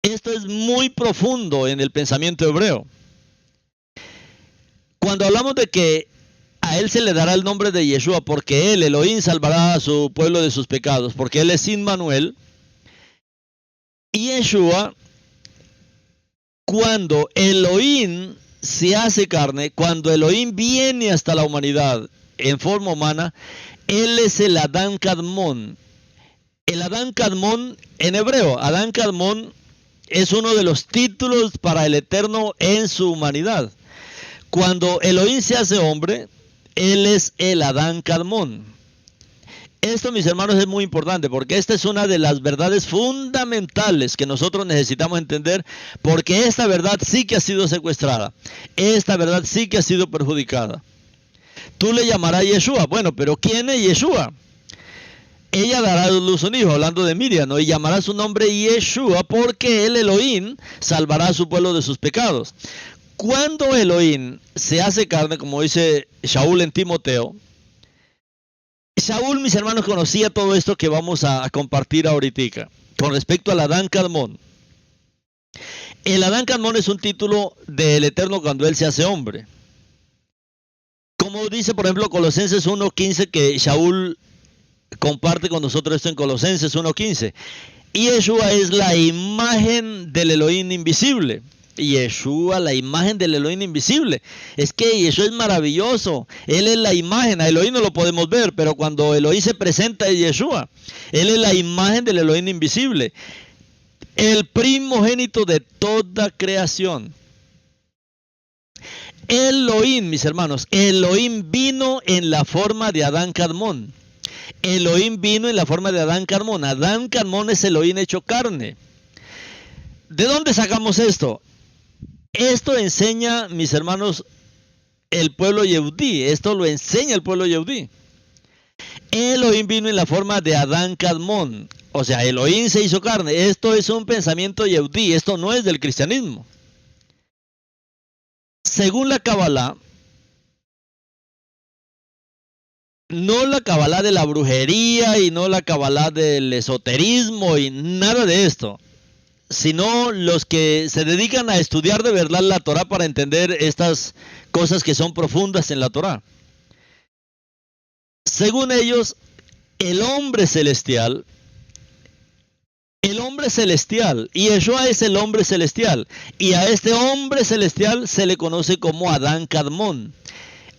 esto es muy profundo en el pensamiento hebreo. Cuando hablamos de que a él se le dará el nombre de Yeshua, porque él, Elohim, salvará a su pueblo de sus pecados, porque él es Immanuel, y Yeshua, cuando Elohim se hace carne, cuando Elohim viene hasta la humanidad en forma humana, él es el Adán Kadmón. El Adán Kadmón en hebreo, Adán Kadmón es uno de los títulos para el Eterno en su humanidad. Cuando Elohim se hace hombre, él es el Adán Kadmón. Esto, mis hermanos, es muy importante porque esta es una de las verdades fundamentales que nosotros necesitamos entender, porque esta verdad sí que ha sido secuestrada, esta verdad sí que ha sido perjudicada. Tú le llamarás Yeshua. Bueno, pero ¿quién es Yeshua? Ella dará a luz un hijo, hablando de Miriam, ¿no? Y llamará su nombre Yeshua, porque el Elohim salvará a su pueblo de sus pecados. Cuando Elohim se hace carne, como dice Shaul en Timoteo, Shaul, mis hermanos, conocía todo esto que vamos a compartir ahorita. Con respecto al Adán Kadmón. El Adán Kadmón es un título del Eterno cuando Él se hace hombre. Como dice, por ejemplo, Colosenses 1.15, que Shaul comparte con nosotros esto en Colosenses 1.15. Y Yeshua es la imagen del Elohim invisible. Y Yeshua, la imagen del Elohim invisible. Es que Yeshua es maravilloso. Él es la imagen. A Elohim no lo podemos ver, pero cuando Elohim se presenta es Yeshua. Él es la imagen del Elohim invisible. El primogénito de toda creación. Elohim, mis hermanos. Elohim vino en la forma de Adán Kadmón. Elohim vino en la forma de Adán Kadmón. Adán Kadmón es Elohim hecho carne. ¿De dónde sacamos esto? Esto enseña, mis hermanos, el pueblo Yehudí. Esto lo enseña el pueblo Yehudí. Elohim vino en la forma de Adán Kadmón. O sea, Elohim se hizo carne. Esto es un pensamiento Yehudí. Esto no es del cristianismo. Según la Kabbalah, no la Kabbalah de la brujería y no la Kabbalah del esoterismo y nada de esto, sino los que se dedican a estudiar de verdad la Torah para entender estas cosas que son profundas en la Torah. Según ellos, el hombre celestial, y Yeshua es el hombre celestial, y a este hombre celestial se le conoce como Adán Kadmón.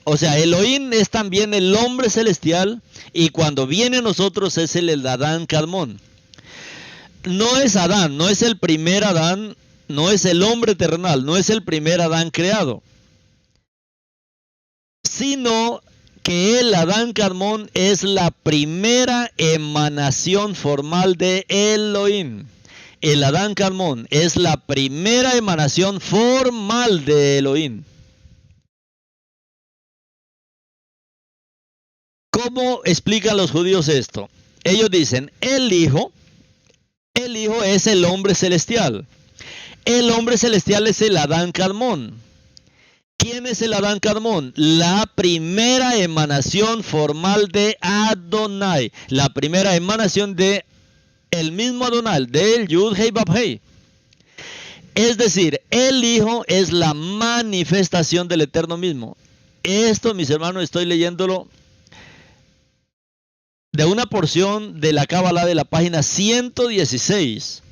O sea, Elohim es también el hombre celestial, y cuando viene a nosotros es el Adán Kadmón. No es Adán, no es el primer Adán, no es el hombre terrenal, no es el primer Adán creado, sino que el Adán Kadmón es la primera emanación formal de Elohim. El Adán Kadmón es la primera emanación formal de Elohim. ¿Cómo explican los judíos esto? Ellos dicen, el Hijo es el hombre celestial. El hombre celestial es el Adán Kadmón. ¿Quién es el Adán Kadmón? La primera emanación formal de Adonai. La primera emanación de el mismo Adonai, del Yud Hei Vav Hei. Es decir, el Hijo es la manifestación del Eterno mismo. Esto, mis hermanos, estoy leyéndolo de una porción de la Kabbalah de la página 116.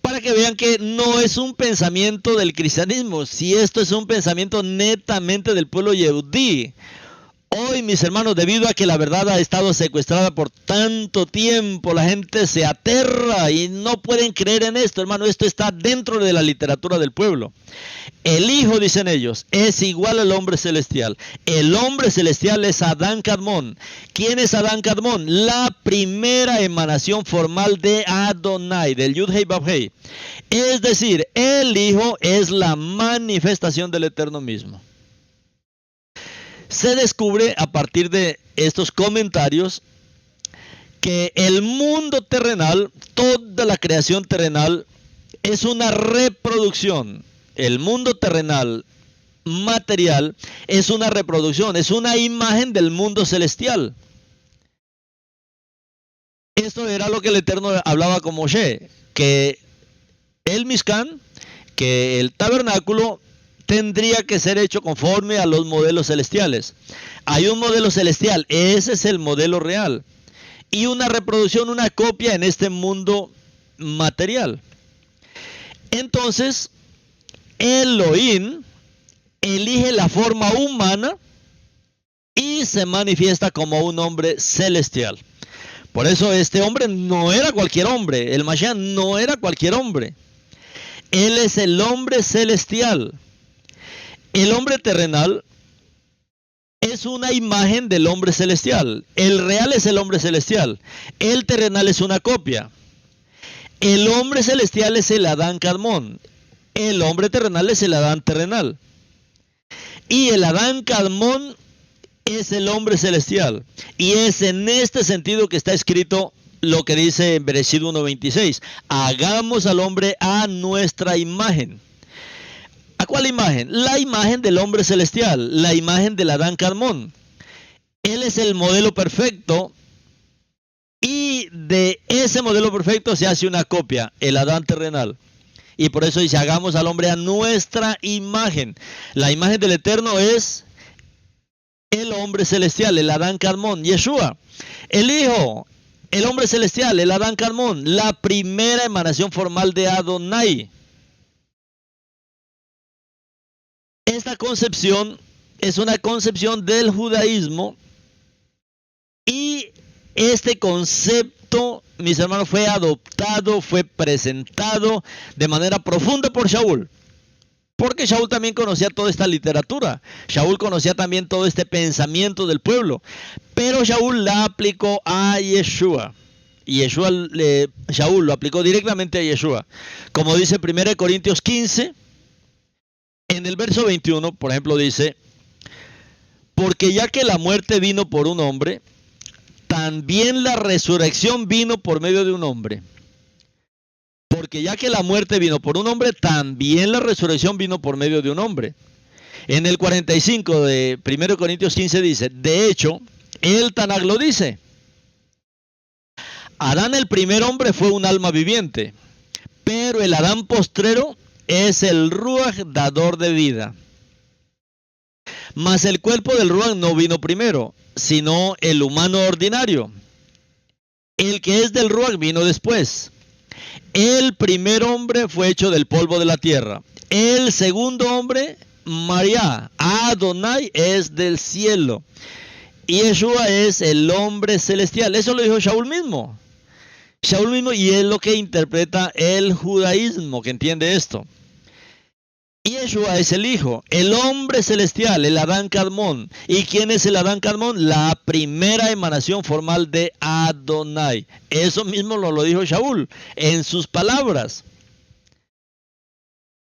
Para que vean que no es un pensamiento del cristianismo, si esto es un pensamiento netamente del pueblo Yehudí. Hoy, mis hermanos, debido a que la verdad ha estado secuestrada por tanto tiempo, la gente se aterra y no pueden creer en esto, hermano. Esto está dentro de la literatura del pueblo. El Hijo, dicen ellos, es igual al hombre celestial. El hombre celestial es Adán Kadmón. ¿Quién es Adán Kadmón? La primera emanación formal de Adonai, del Yud Hei Vav Hei. Es decir, el Hijo es la manifestación del Eterno mismo. Se descubre a partir de estos comentarios que el mundo terrenal, toda la creación terrenal, es una reproducción. El mundo terrenal material es una reproducción, es una imagen del mundo celestial. Esto era lo que el Eterno hablaba con Moshe, que el Mishkan, que el tabernáculo, tendría que ser hecho conforme a los modelos celestiales. Hay un modelo celestial, ese es el modelo real. Y una reproducción, una copia en este mundo material. Entonces, Elohim elige la forma humana y se manifiesta como un hombre celestial. Por eso este hombre no era cualquier hombre, el Mashiach no era cualquier hombre. Él es el hombre celestial. El hombre terrenal es una imagen del hombre celestial. El real es el hombre celestial. El terrenal es una copia. El hombre celestial es el Adán Kadmón. El hombre terrenal es el Adán terrenal. Y el Adán Kadmón es el hombre celestial. Y es en este sentido que está escrito lo que dice en Bereshit 1:26. Hagamos al hombre a nuestra imagen. ¿A cuál imagen? La imagen del hombre celestial, la imagen del Adán Kadmón. Él es el modelo perfecto y de ese modelo perfecto se hace una copia, el Adán terrenal. Y por eso dice, hagamos al hombre a nuestra imagen. La imagen del Eterno es el hombre celestial, el Adán Carmón, Yeshua. El Hijo, el hombre celestial, el Adán Carmón, la primera emanación formal de Adonai. Esta concepción es una concepción del judaísmo y este concepto, mis hermanos, fue adoptado, fue presentado de manera profunda por Shaul. Porque Shaul también conocía toda esta literatura. Shaul conocía también todo este pensamiento del pueblo. Pero Shaul la aplicó a Yeshua. Y Shaul lo aplicó directamente a Yeshua. Como dice 1 Corintios 15, en el verso 21, por ejemplo, dice, porque ya que la muerte vino por un hombre, también la resurrección vino por medio de un hombre. Porque ya que la muerte vino por un hombre, también la resurrección vino por medio de un hombre. En el 45 de 1 Corintios 15 dice, de hecho, el Tanaj lo dice, Adán el primer hombre fue un alma viviente, pero el Adán postrero es el Ruach dador de vida. Mas el cuerpo del Ruach no vino primero, sino el humano ordinario. El que es del Ruach vino después. El primer hombre fue hecho del polvo de la tierra. El segundo hombre, María, Adonai, es del cielo. Y Yeshua es el hombre celestial. Eso lo dijo Shaul mismo. Shaul mismo, y es lo que interpreta el judaísmo, que entiende esto. Y Yeshua es el Hijo, el hombre celestial, el Adán Carmón. ¿Y quién es el Adán Carmón? La primera emanación formal de Adonai. Eso mismo lo dijo Shaul en sus palabras.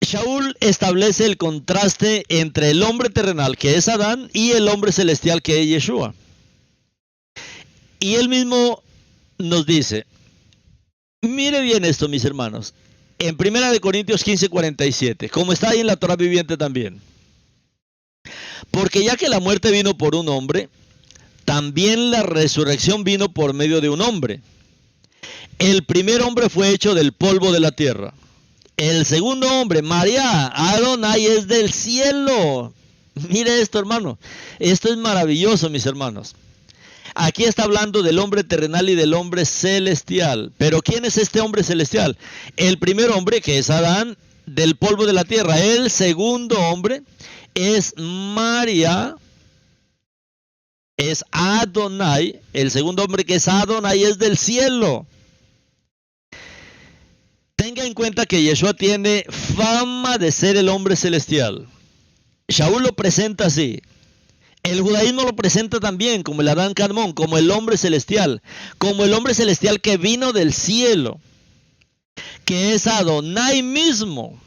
Shaul establece el contraste entre el hombre terrenal, que es Adán, y el hombre celestial, que es Yeshua. Y él mismo nos dice, mire bien esto, mis hermanos, en 1 Corintios 15:47, como está ahí en la Torah viviente también. Porque ya que la muerte vino por un hombre, también la resurrección vino por medio de un hombre. El primer hombre fue hecho del polvo de la tierra. El segundo hombre, María, Adonai, es del cielo. Mire esto, hermano. Esto es maravilloso, mis hermanos. Aquí está hablando del hombre terrenal y del hombre celestial. Pero ¿quién es este hombre celestial? El primer hombre, que es Adán, del polvo de la tierra. El segundo hombre es María, es Adonai. El segundo hombre, que es Adonai, es del cielo. Tenga en cuenta que Yeshua tiene fama de ser el hombre celestial. Shaul lo presenta así. El judaísmo lo presenta también como el Adán Carmón, como el hombre celestial que vino del cielo, que es Adonai mismo.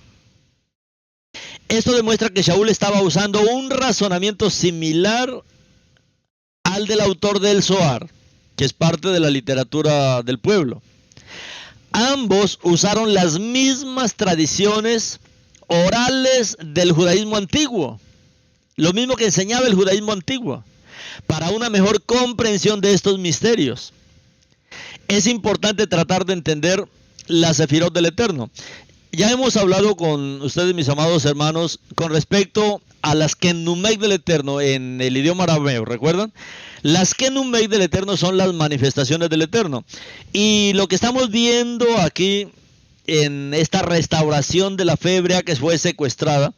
Esto demuestra que Shaul estaba usando un razonamiento similar al del autor del Zohar, que es parte de la literatura del pueblo. Ambos usaron las mismas tradiciones orales del judaísmo antiguo, lo mismo que enseñaba el judaísmo antiguo, para una mejor comprensión de estos misterios. Es importante tratar de entender la Sefirot del Eterno. Ya hemos hablado con ustedes, mis amados hermanos, con respecto a las Kenumei del Eterno en el idioma arameo, ¿recuerdan? Las Kenumei del Eterno son las manifestaciones del Eterno. Y lo que estamos viendo aquí en esta restauración de la fe hebrea que fue secuestrada,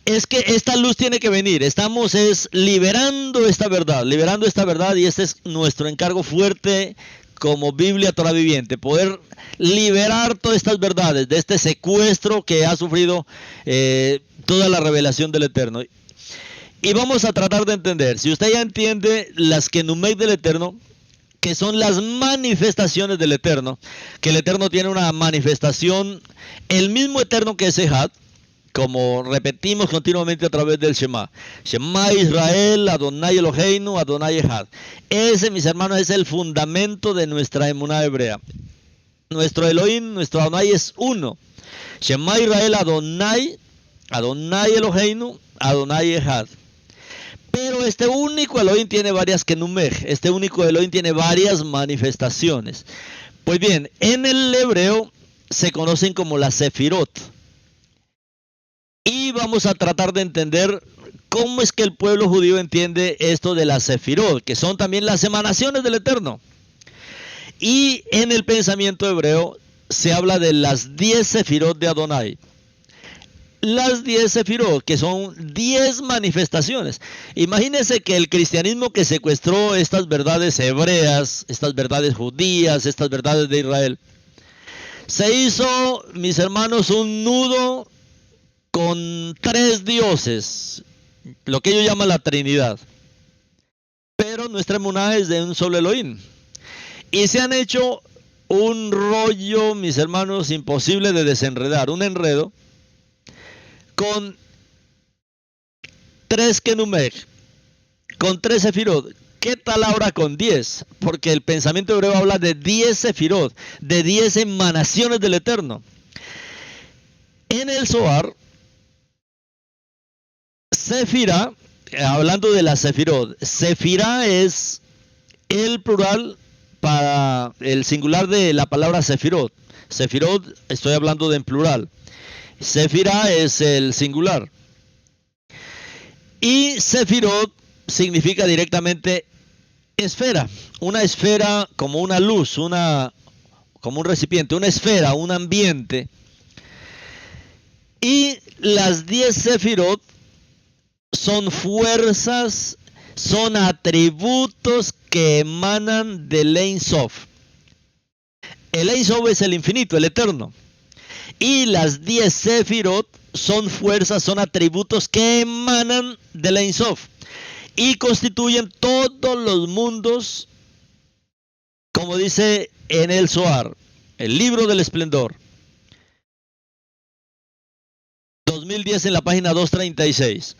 es que esta luz tiene que venir. Estamos liberando esta verdad, y este es nuestro encargo fuerte como Biblia Torah viviente, poder liberar todas estas verdades de este secuestro que ha sufrido toda la revelación del Eterno. Y vamos a tratar de entender, si usted ya entiende las Kenumei del Eterno, que son las manifestaciones del Eterno, que el Eterno tiene una manifestación, el mismo Eterno que es Ejad, como repetimos continuamente a través del Shema. Shema Israel, Adonai Eloheinu, Adonai Ejad. Ese, mis hermanos, es el fundamento de nuestra emuná hebrea. Nuestro Elohim, nuestro Adonai es uno. Shema Israel, Adonai, Adonai Eloheinu, Adonai Ejad. Pero este único Elohim tiene varias Kenumej, este único Elohim tiene varias manifestaciones. Pues bien, en el hebreo se conocen como las Sefirot. Y vamos a tratar de entender cómo es que el pueblo judío entiende esto de las Sefirot, que son también las emanaciones del Eterno. Y en el pensamiento hebreo se habla de las 10 Sefirot de Adonai. Las 10 Sefirot, que son 10 manifestaciones. Imagínense que el cristianismo que secuestró estas verdades hebreas, estas verdades judías, estas verdades de Israel, se hizo, mis hermanos, un nudo con 3 dioses, lo que ellos llaman la Trinidad. Pero nuestra emuná es de un solo Elohim. Y se han hecho un rollo, mis hermanos, imposible de desenredar, un enredo, con 3 Kenumej, con 3 Sefirot. ¿Qué tal ahora con 10? Porque el pensamiento hebreo habla de 10 Sefirot, de 10 emanaciones del Eterno. En el Zohar, Sefirá, hablando de la Sefirot, Sefirá es el plural para el singular de la palabra Sefirot. Sefirot, estoy hablando de en plural. Sefirá es el singular. Y Sefirot significa directamente esfera. Una esfera como una luz, como un recipiente, una esfera, un ambiente. Y las 10 Sefirot son fuerzas, son atributos que emanan del Ein Sof. El Ein Sof es el infinito, el eterno. Y las 10 Sefirot son fuerzas, son atributos que emanan del Ein Sof. Y constituyen todos los mundos, como dice en el Zohar, el libro del esplendor. 2010 en la página 236.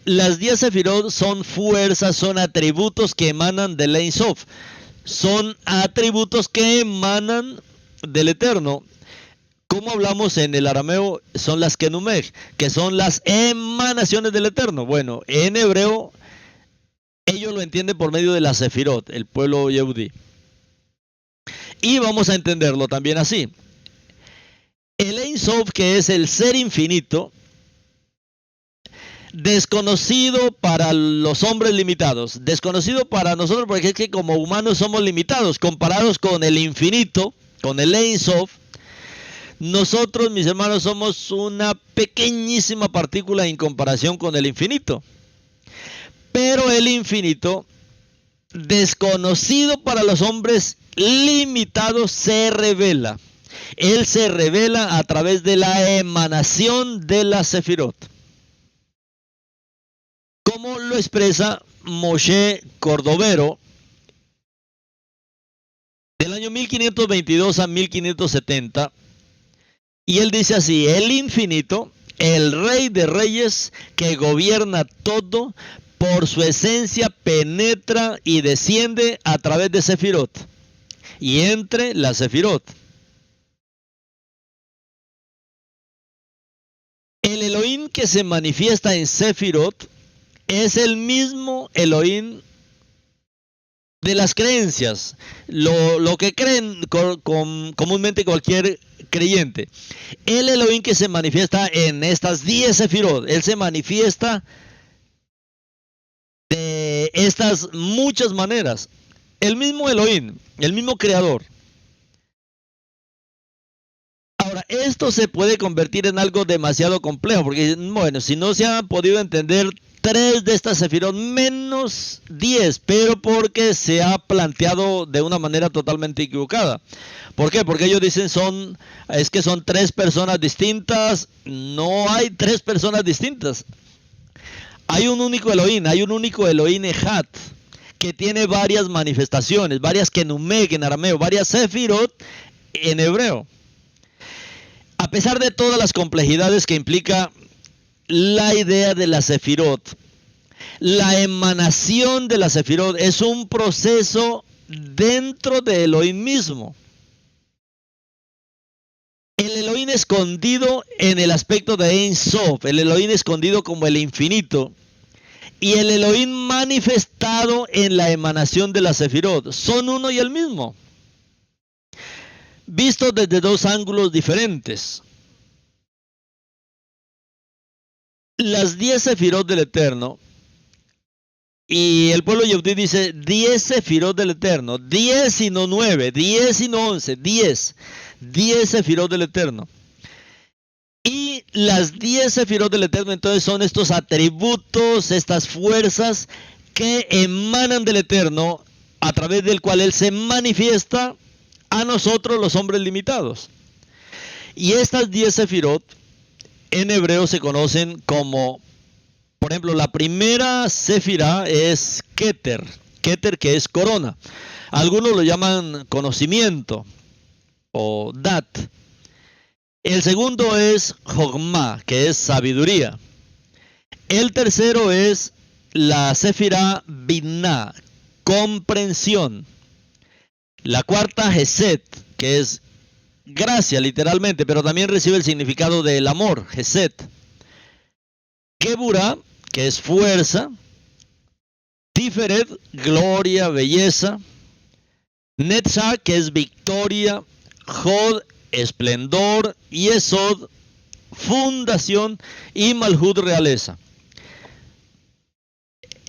Las 10 Sefirot son fuerzas, son atributos que emanan del Ein Sof. Son atributos que emanan del Eterno. Como hablamos en el arameo, son las Kenumej, que son las emanaciones del Eterno. Bueno, en hebreo, ellos lo entienden por medio de las Sefirot, el pueblo yehudí. Y vamos a entenderlo también así. El Ein Sof, que es el ser infinito, desconocido para los hombres limitados, desconocido para nosotros porque es que como humanos somos limitados, comparados con el infinito, con el Ein Sof. Nosotros, mis hermanos, somos una pequeñísima partícula en comparación con el infinito. Pero el infinito, desconocido para los hombres limitados, se revela. Él se revela a través de la emanación de la Sefirot. Como lo expresa Moshe Cordovero, del año 1522 a 1570, y él dice así: el infinito, el rey de reyes que gobierna todo, por su esencia penetra y desciende a través de Sefirot y entre las Sefirot. El Elohim que se manifiesta en Sefirot es el mismo Elohim de las creencias, lo que creen comúnmente cualquier creyente. El Elohim que se manifiesta en estas 10 Sefirot, él se manifiesta de estas muchas maneras. El mismo Elohim, el mismo creador. Ahora, esto se puede convertir en algo demasiado complejo, porque, bueno, si no se han podido entender 3 de estas Sefirot, menos 10, pero porque se ha planteado de una manera totalmente equivocada. ¿Por qué? Porque ellos dicen es que son 3 personas distintas. No hay 3 personas distintas. Hay un único Elohim, hay un único Elohim Ejad, que tiene varias manifestaciones, varias Kenumej en arameo, varias Sefirot en hebreo. A pesar de todas las complejidades que implica la idea de la Sefirot, la emanación de la Sefirot es un proceso dentro de Elohim mismo. El Elohim escondido en el aspecto de Ein Sof, el Elohim escondido como el infinito, y el Elohim manifestado en la emanación de la Sefirot. Son uno y el mismo, vistos desde dos ángulos diferentes. Las 10 Sefirot del Eterno, y el pueblo Yehudí dice 10 Sefirot del Eterno, 10 y no 9, 10 y no 11, 10 Sefirot del Eterno. Y las 10 Sefirot del Eterno entonces son estos atributos, estas fuerzas que emanan del Eterno, a través del cual Él se manifiesta a nosotros los hombres limitados. Y estas 10 Sefirot en hebreo se conocen como, por ejemplo, la primera Sefirá es Keter, Keter que es corona. Algunos lo llaman conocimiento o Dat. El segundo es Jogma, que es sabiduría. El tercero es la Sefirá Binah, comprensión. La cuarta Hesed, que es gracia literalmente, pero también recibe el significado del amor, Hesed. Geburah, que es fuerza. Tiferet, gloria, belleza. Netzach, que es victoria. Hod, esplendor. Yesod, fundación. Y Malhut, realeza.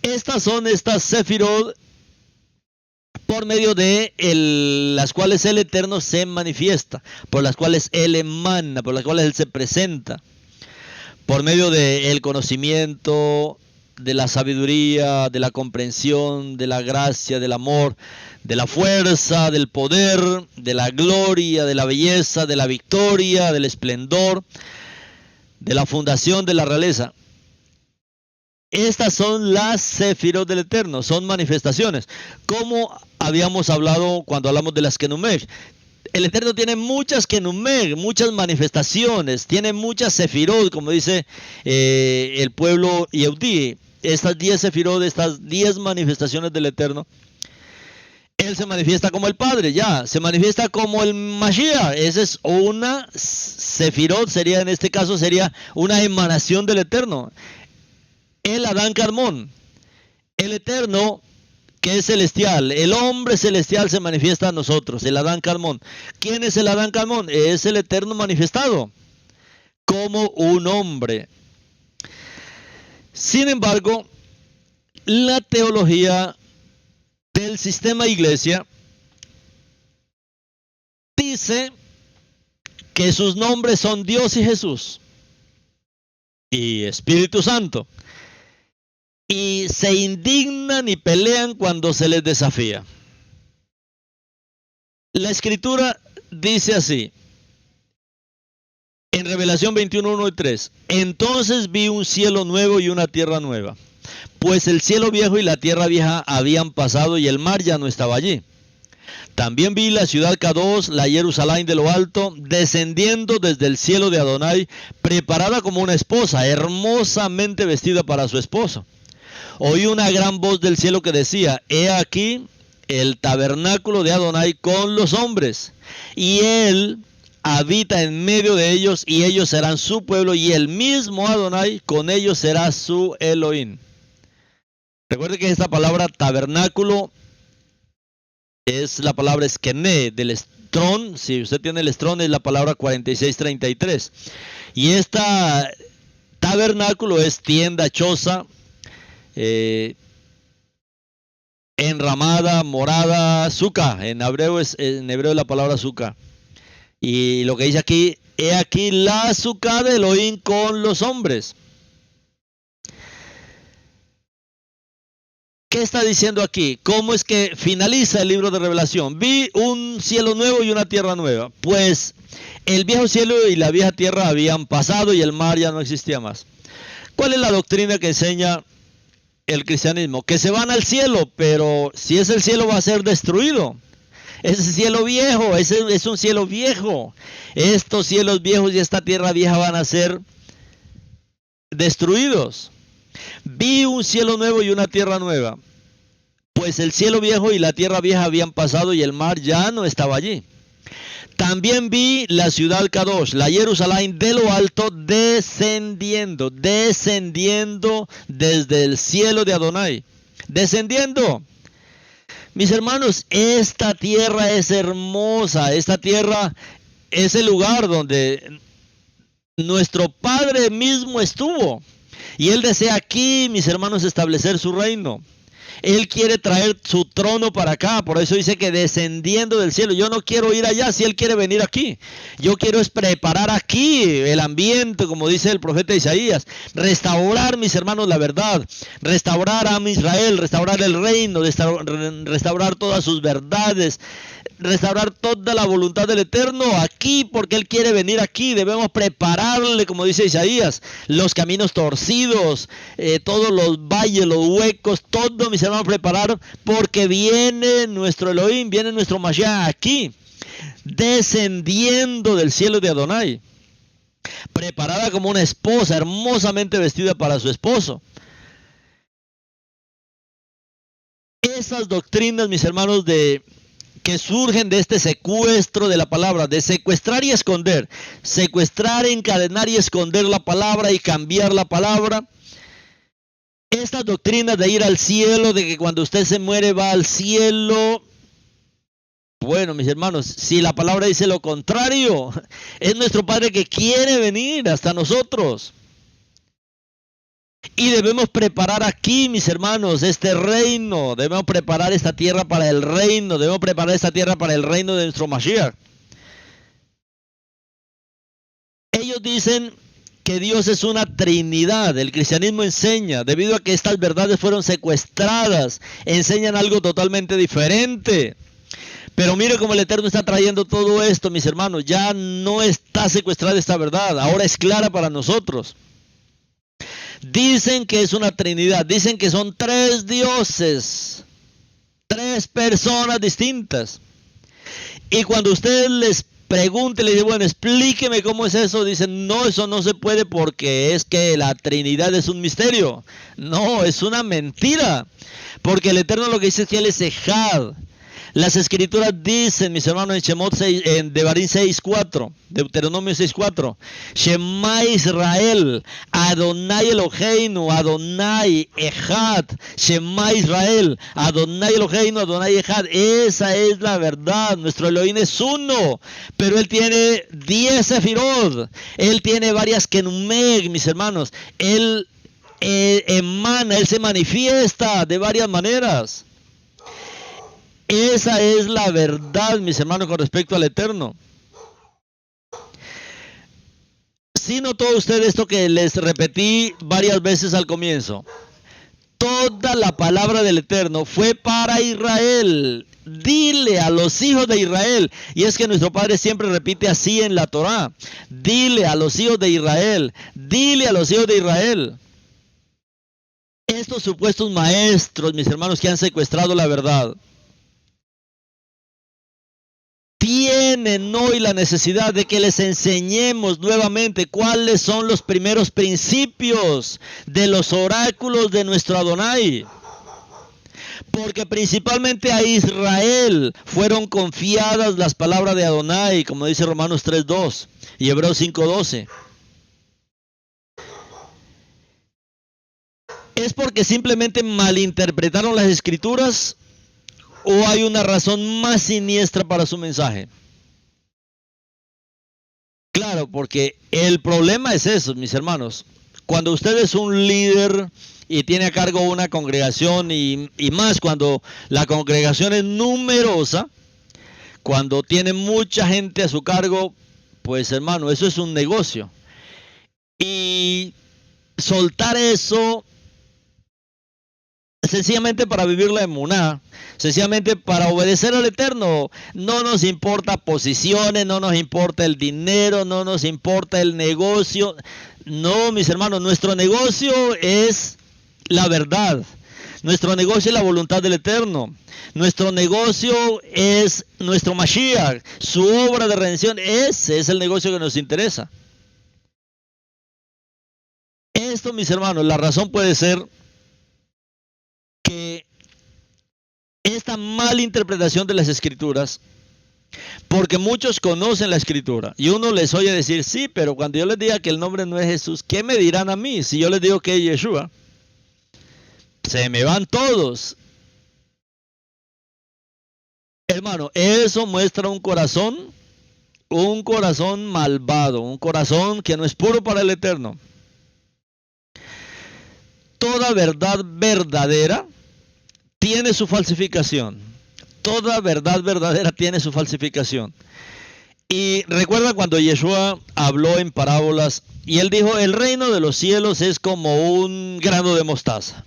Estas son estas Sefirot por medio de las cuales el Eterno se manifiesta, por las cuales Él emana, por las cuales Él se presenta, por medio del conocimiento, de la sabiduría, de la comprensión, de la gracia, del amor, de la fuerza, del poder, de la gloria, de la belleza, de la victoria, del esplendor, de la fundación, de la realeza. Estas son las Sefirot del Eterno, son manifestaciones. Como habíamos hablado cuando hablamos de las Kenumeg. El Eterno tiene muchas Kenumeg, muchas manifestaciones, tiene muchas Sefirot, como dice el pueblo Yehudí. Estas 10 Sefirot, estas 10 manifestaciones del Eterno. Él se manifiesta como el Padre, ya, se manifiesta como el Mashiach. Esa es una Sefirot, sería en este caso, sería una emanación del Eterno. El Adán Carmón, el Eterno que es celestial, el hombre celestial se manifiesta a nosotros, el Adán Carmón. ¿Quién es el Adán Carmón? Es el Eterno manifestado como un hombre. Sin embargo, la teología del sistema iglesia dice que sus nombres son Dios y Jesús y Espíritu Santo. Y se indignan y pelean cuando se les desafía. La Escritura dice así, en Revelación 21, 1 y 3, entonces vi un cielo nuevo y una tierra nueva, pues el cielo viejo y la tierra vieja habían pasado y el mar ya no estaba allí. También vi la ciudad Kadosh, la Jerusalén de lo alto, descendiendo desde el cielo de Adonai, preparada como una esposa, hermosamente vestida para su esposo. Oí una gran voz del cielo que decía, he aquí el tabernáculo de Adonai con los hombres, y él habita en medio de ellos, y ellos serán su pueblo, y el mismo Adonai con ellos será su Elohim. Recuerde que esta palabra tabernáculo es la palabra eskené del Estrón. Si usted tiene el Estrón, es la palabra 4633. Y esta tabernáculo es tienda, choza, enramada, morada, suka. En hebreo es la palabra suka. Y lo que dice aquí, he aquí la suka de Elohim con los hombres. ¿Qué está diciendo aquí? ¿Cómo es que finaliza el libro de Revelación? Vi un cielo nuevo y una tierra nueva. Pues el viejo cielo y la vieja tierra habían pasado y el mar ya no existía más. ¿Cuál es la doctrina que enseña el cristianismo? Que se van al cielo, pero si es el cielo va a ser destruido. Ese cielo viejo, ese es un cielo viejo. Estos cielos viejos y esta tierra vieja van a ser destruidos. Vi un cielo nuevo y una tierra nueva, pues el cielo viejo y la tierra vieja habían pasado y el mar ya no estaba allí. También vi la ciudad Kadosh, la Jerusalén de lo alto, descendiendo desde el cielo de Adonai. Descendiendo. Mis hermanos, esta tierra es hermosa, esta tierra es el lugar donde nuestro Padre mismo estuvo. Y Él desea aquí, mis hermanos, establecer su reino. Él quiere traer su trono para acá, por eso dice que descendiendo del cielo. Yo no quiero ir allá si Él quiere venir aquí. Yo quiero es preparar aquí el ambiente, como dice el profeta Isaías. Restaurar, mis hermanos, la verdad. Restaurar a Israel, restaurar el reino, restaurar todas sus verdades. Restaurar toda la voluntad del Eterno aquí, porque Él quiere venir aquí. Debemos prepararle, como dice Isaías, los caminos torcidos, todos los valles, los huecos, todo, mis hermanos, preparar, porque viene nuestro Elohim, viene nuestro Mashiach aquí, descendiendo del cielo de Adonai, preparada como una esposa, hermosamente vestida para su esposo. Esas doctrinas, mis hermanos, que surgen de este secuestro de la palabra, de secuestrar y esconder, secuestrar, encadenar y esconder la palabra y cambiar la palabra. Estas doctrinas de ir al cielo, de que cuando usted se muere va al cielo. Bueno, mis hermanos, si la palabra dice lo contrario, es nuestro Padre que quiere venir hasta nosotros. Y debemos preparar aquí, mis hermanos, este reino. Debemos preparar esta tierra para el reino. Debemos preparar esta tierra para el reino de nuestro Mashiach. Ellos dicen que Dios es una trinidad. El cristianismo enseña, debido a que estas verdades fueron secuestradas, enseñan algo totalmente diferente. Pero mire cómo el Eterno está trayendo todo esto, mis hermanos. Ya no está secuestrada esta verdad. Ahora es clara para nosotros. Dicen que es una trinidad, dicen que son tres dioses, tres personas distintas. Y cuando usted les pregunte, le dice, bueno, explíqueme cómo es eso, dicen, no, eso no se puede porque es que la Trinidad es un misterio. No, es una mentira, porque el Eterno lo que dice es que Él es Ejad. Las escrituras dicen, mis hermanos, en Shemot 6, en Devarim 6:4, Deuteronomio 6:4, Shema Israel, Adonai Eloheinu, Adonai Ejad, Shema Israel, Adonai Eloheinu, Adonai Ejad. Esa es la verdad. Nuestro Elohim es uno, pero Él tiene 10 sefirot, Él tiene varias kenumeg, mis hermanos. Él emana, Él se manifiesta de varias maneras. Esa es la verdad, mis hermanos, con respecto al Eterno. ¿Sí notó usted esto que les repetí varias veces al comienzo? Toda la palabra del Eterno fue para Israel. Dile a los hijos de Israel. Y es que nuestro Padre siempre repite así en la Torá. Dile a los hijos de Israel. Dile a los hijos de Israel. Estos supuestos maestros, mis hermanos, que han secuestrado la verdad, tienen hoy la necesidad de que les enseñemos nuevamente cuáles son los primeros principios de los oráculos de nuestro Adonai. Porque principalmente a Israel fueron confiadas las palabras de Adonai, como dice Romanos 3:2 y Hebreos 5:12. ¿Es porque simplemente malinterpretaron las escrituras? ¿O hay una razón más siniestra para su mensaje? Claro, porque el problema es eso, mis hermanos. Cuando usted es un líder y tiene a cargo una congregación y más cuando la congregación es numerosa, cuando tiene mucha gente a su cargo, pues hermano, eso es un negocio. Y soltar eso sencillamente para vivir la emuná, sencillamente para obedecer al Eterno. No nos importa posiciones, no nos importa el dinero, no nos importa el negocio. No, mis hermanos, nuestro negocio es la verdad. Nuestro negocio es la voluntad del Eterno. Nuestro negocio es nuestro Mashiach, su obra de redención. Ese es el negocio que nos interesa. Esto, mis hermanos, la razón puede ser que esta mala interpretación de las escrituras Porque muchos conocen la escritura y uno les oye decir, sí, pero cuando yo les diga que el nombre no es Jesús, ¿qué me dirán a mí si yo les digo que es Yeshua? Se me van todos. Hermano, eso muestra un corazón malvado, un corazón que no es puro para el Eterno. Toda verdad verdadera tiene su falsificación. Toda verdad verdadera tiene su falsificación. Y recuerda cuando Yeshua habló en parábolas y él dijo, el reino de los cielos es como un grano de mostaza.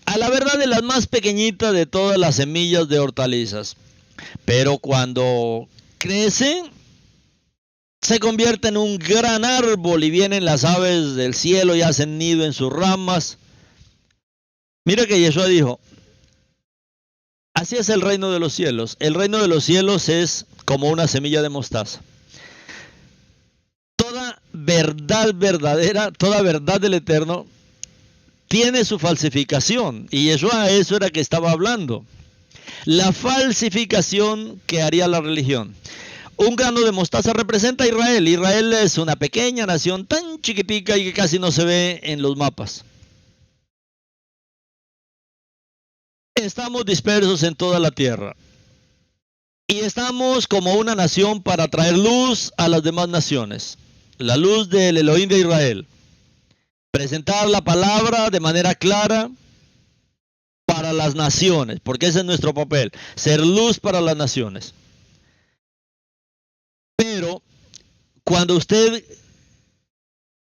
A la verdad es la más pequeñita de todas las semillas de hortalizas. Pero cuando crece, se convierte en un gran árbol y vienen las aves del cielo y hacen nido en sus ramas. Mira que Yeshua dijo, así es el reino de los cielos. El reino de los cielos es como una semilla de mostaza. Toda verdad verdadera, toda verdad del Eterno tiene su falsificación. Y Yeshua eso era que estaba hablando. La falsificación que haría la religión. Un grano de mostaza representa a Israel. Israel es una pequeña nación tan chiquitica y que casi no se ve en los mapas. Estamos dispersos en toda la tierra. Y estamos como una nación para traer luz a las demás naciones. La luz del Elohim de Israel. Presentar la palabra de manera clara para las naciones, porque ese es nuestro papel, ser luz para las naciones. Pero cuando usted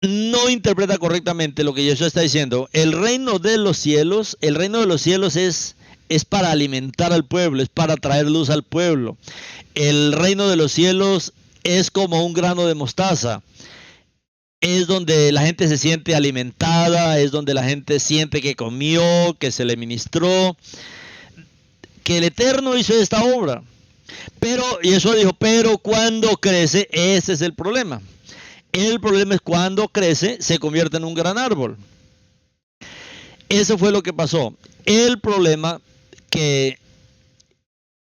no interpreta correctamente lo que Jesús está diciendo, el reino de los cielos es para alimentar al pueblo, es para traer luz al pueblo. El reino de los cielos es como un grano de mostaza. Es donde la gente se siente alimentada, es donde la gente siente que comió, que se le ministró, que el Eterno hizo esta obra. Pero, y eso dijo, pero cuando crece, ese es el problema. El problema es cuando crece, se convierte en un gran árbol. Eso fue lo que pasó. El problema que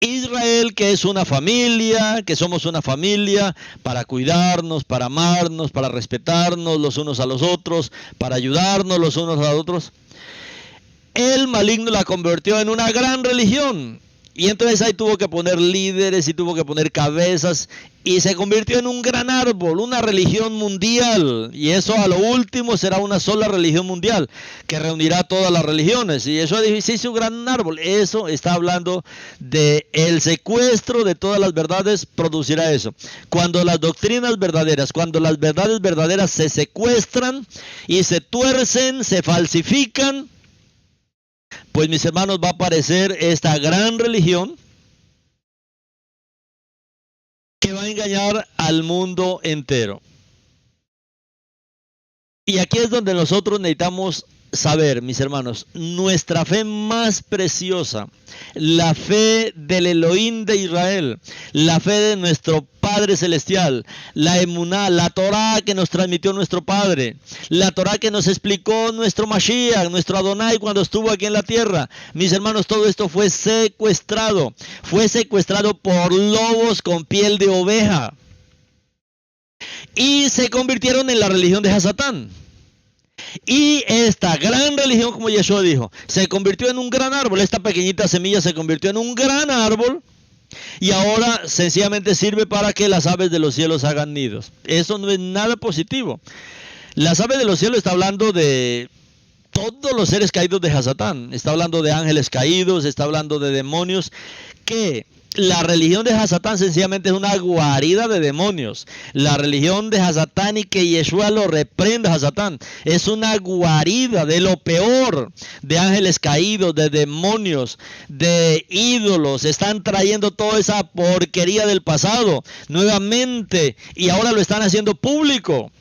Israel, que es una familia, que somos una familia para cuidarnos, para amarnos, para respetarnos los unos a los otros, para ayudarnos los unos a los otros, el maligno la convirtió en una gran religión. Y entonces ahí tuvo que poner líderes y tuvo que poner cabezas y se convirtió en un gran árbol, una religión mundial. Y eso a lo último será una sola religión mundial que reunirá todas las religiones. Y eso se hizo un gran árbol. Eso está hablando de el secuestro de todas las verdades, producirá eso. Cuando las doctrinas verdaderas, cuando las verdades verdaderas se secuestran y se tuercen, se falsifican, pues mis hermanos, va a aparecer esta gran religión que va a engañar al mundo entero. Y aquí es donde nosotros necesitamos saber, mis hermanos, nuestra fe más preciosa, la fe del Elohim de Israel, la fe de nuestro Padre Celestial, la emuná, la Torá que nos transmitió nuestro Padre, la Torá que nos explicó nuestro Mashiach, nuestro Adonai cuando estuvo aquí en la tierra. Mis hermanos, todo esto fue secuestrado por lobos con piel de oveja y se convirtieron en la religión de Hasatán. Y esta gran religión, como Yeshua dijo, se convirtió en un gran árbol. Esta pequeñita semilla se convirtió en un gran árbol y ahora sencillamente sirve para que las aves de los cielos hagan nidos. Eso no es nada positivo. Las aves de los cielos está hablando de todos los seres caídos de Hasatán. Está hablando de ángeles caídos, está hablando de demonios que... La religión de Hasatán sencillamente es una guarida de demonios. La religión de Hasatán, y que Yeshua lo reprenda, Hasatán, es una guarida de lo peor, de ángeles caídos, de demonios, de ídolos. Están trayendo toda esa porquería del pasado nuevamente y ahora lo están haciendo público.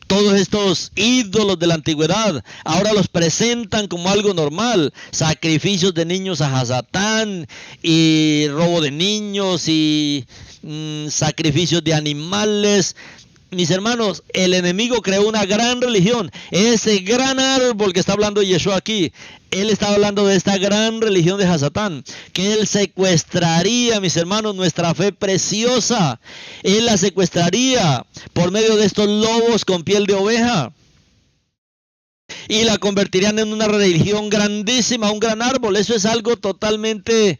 Todos estos ídolos de la antigüedad ahora los presentan como algo normal. Sacrificios de niños a Hasatán y robo de niños y sacrificios de animales. mis hermanos, el enemigo creó una gran religión. Ese gran árbol que está hablando Yeshua aquí, él está hablando de esta gran religión de Hasatán, que él secuestraría, mis hermanos, nuestra fe preciosa. Él la secuestraría por medio de estos lobos con piel de oveja. Y la convertirían en una religión grandísima, un gran árbol. Eso es algo totalmente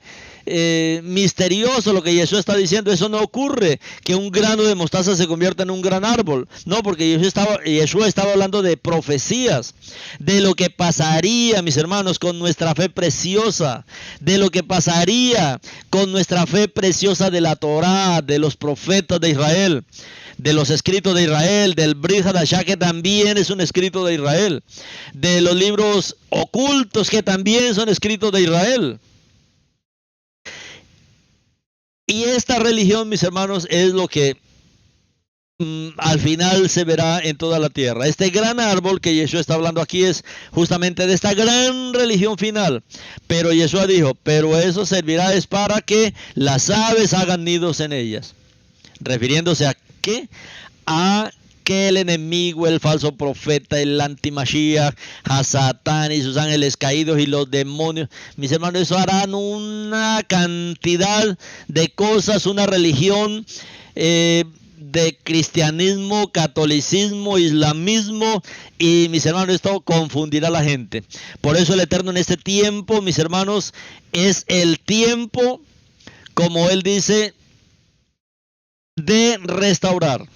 misterioso lo que Jesús está diciendo. Eso no ocurre, que un grano de mostaza se convierta en un gran árbol. No, porque Jesús estaba hablando de profecías, de lo que pasaría, mis hermanos, con nuestra fe preciosa, de lo que pasaría con nuestra fe preciosa de la Torá, de los profetas de Israel, de los escritos de Israel, del Brit Hadashah, que también es un escrito de Israel, de los libros ocultos, que también son escritos de Israel. Y esta religión, mis hermanos, es lo que al final se verá en toda la tierra. Este gran árbol que Yeshua está hablando aquí es justamente de esta gran religión final. Pero Yeshua dijo, pero eso servirá es para que las aves hagan nidos en ellas. Refiriéndose a ¿qué? A que el enemigo, el falso profeta, el antimashiach, Hasatán y sus ángeles caídos y los demonios, mis hermanos, eso harán una cantidad de cosas, una religión de cristianismo, catolicismo, islamismo, y mis hermanos, esto confundirá a la gente. Por eso el Eterno en este tiempo, mis hermanos, es el tiempo, como él dice, de restaurar.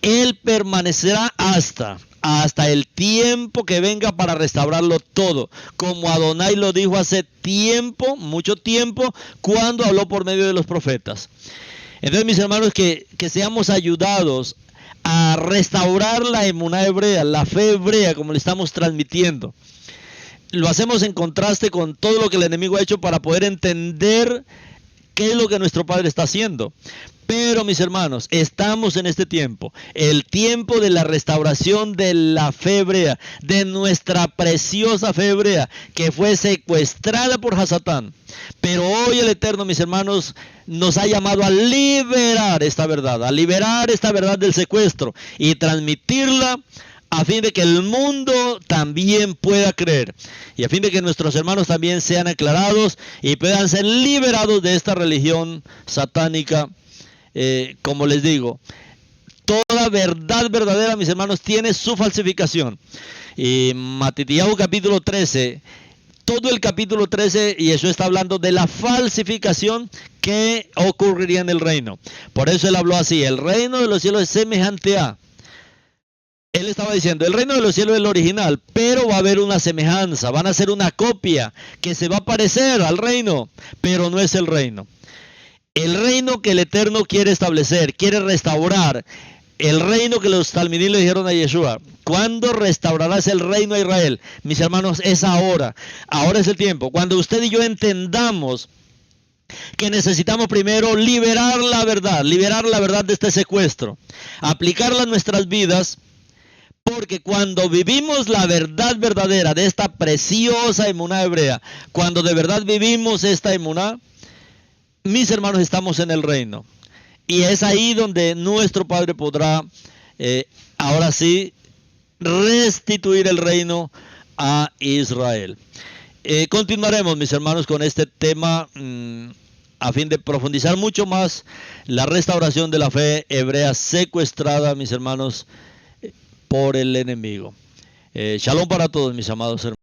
Él permanecerá hasta el tiempo que venga para restaurarlo todo, como Adonai lo dijo hace tiempo, mucho tiempo, cuando habló por medio de los profetas. Entonces, mis hermanos, que seamos ayudados a restaurar la emuná hebrea, la fe hebrea, como le estamos transmitiendo. Lo hacemos en contraste con todo lo que el enemigo ha hecho para poder entender qué es lo que nuestro Padre está haciendo. Pero, mis hermanos, estamos en este tiempo, el tiempo de la restauración de la fe hebrea, de nuestra preciosa fe hebrea, que fue secuestrada por Hasatán. Pero hoy el Eterno, mis hermanos, nos ha llamado a liberar esta verdad del secuestro y transmitirla a fin de que el mundo también pueda creer y a fin de que nuestros hermanos también sean aclarados y puedan ser liberados de esta religión satánica. Como les digo, toda verdad verdadera, mis hermanos, tiene su falsificación. Y Matitiyahu capítulo 13, todo el capítulo 13, y eso está hablando de la falsificación que ocurriría en el reino. Por eso él habló así: el reino de los cielos es semejante a. Él estaba diciendo, el reino de los cielos es el original, pero va a haber una semejanza, van a ser una copia que se va a parecer al reino, pero no es el reino. El reino que el Eterno quiere establecer, quiere restaurar, el reino que los talmidim le dijeron a Yeshua, ¿cuándo restaurarás el reino a Israel? Mis hermanos, es ahora. Ahora es el tiempo. Cuando usted y yo entendamos que necesitamos primero liberar la verdad de este secuestro, aplicarla a nuestras vidas, porque cuando vivimos la verdad verdadera de esta preciosa emuná hebrea, cuando de verdad vivimos esta emuná, mis hermanos, estamos en el reino. Y es ahí donde nuestro Padre podrá, ahora sí, restituir el reino a Israel. Continuaremos, mis hermanos, con este tema a fin de profundizar mucho más la restauración de la fe hebrea secuestrada, mis hermanos, por el enemigo. Shalom para todos, mis amados hermanos.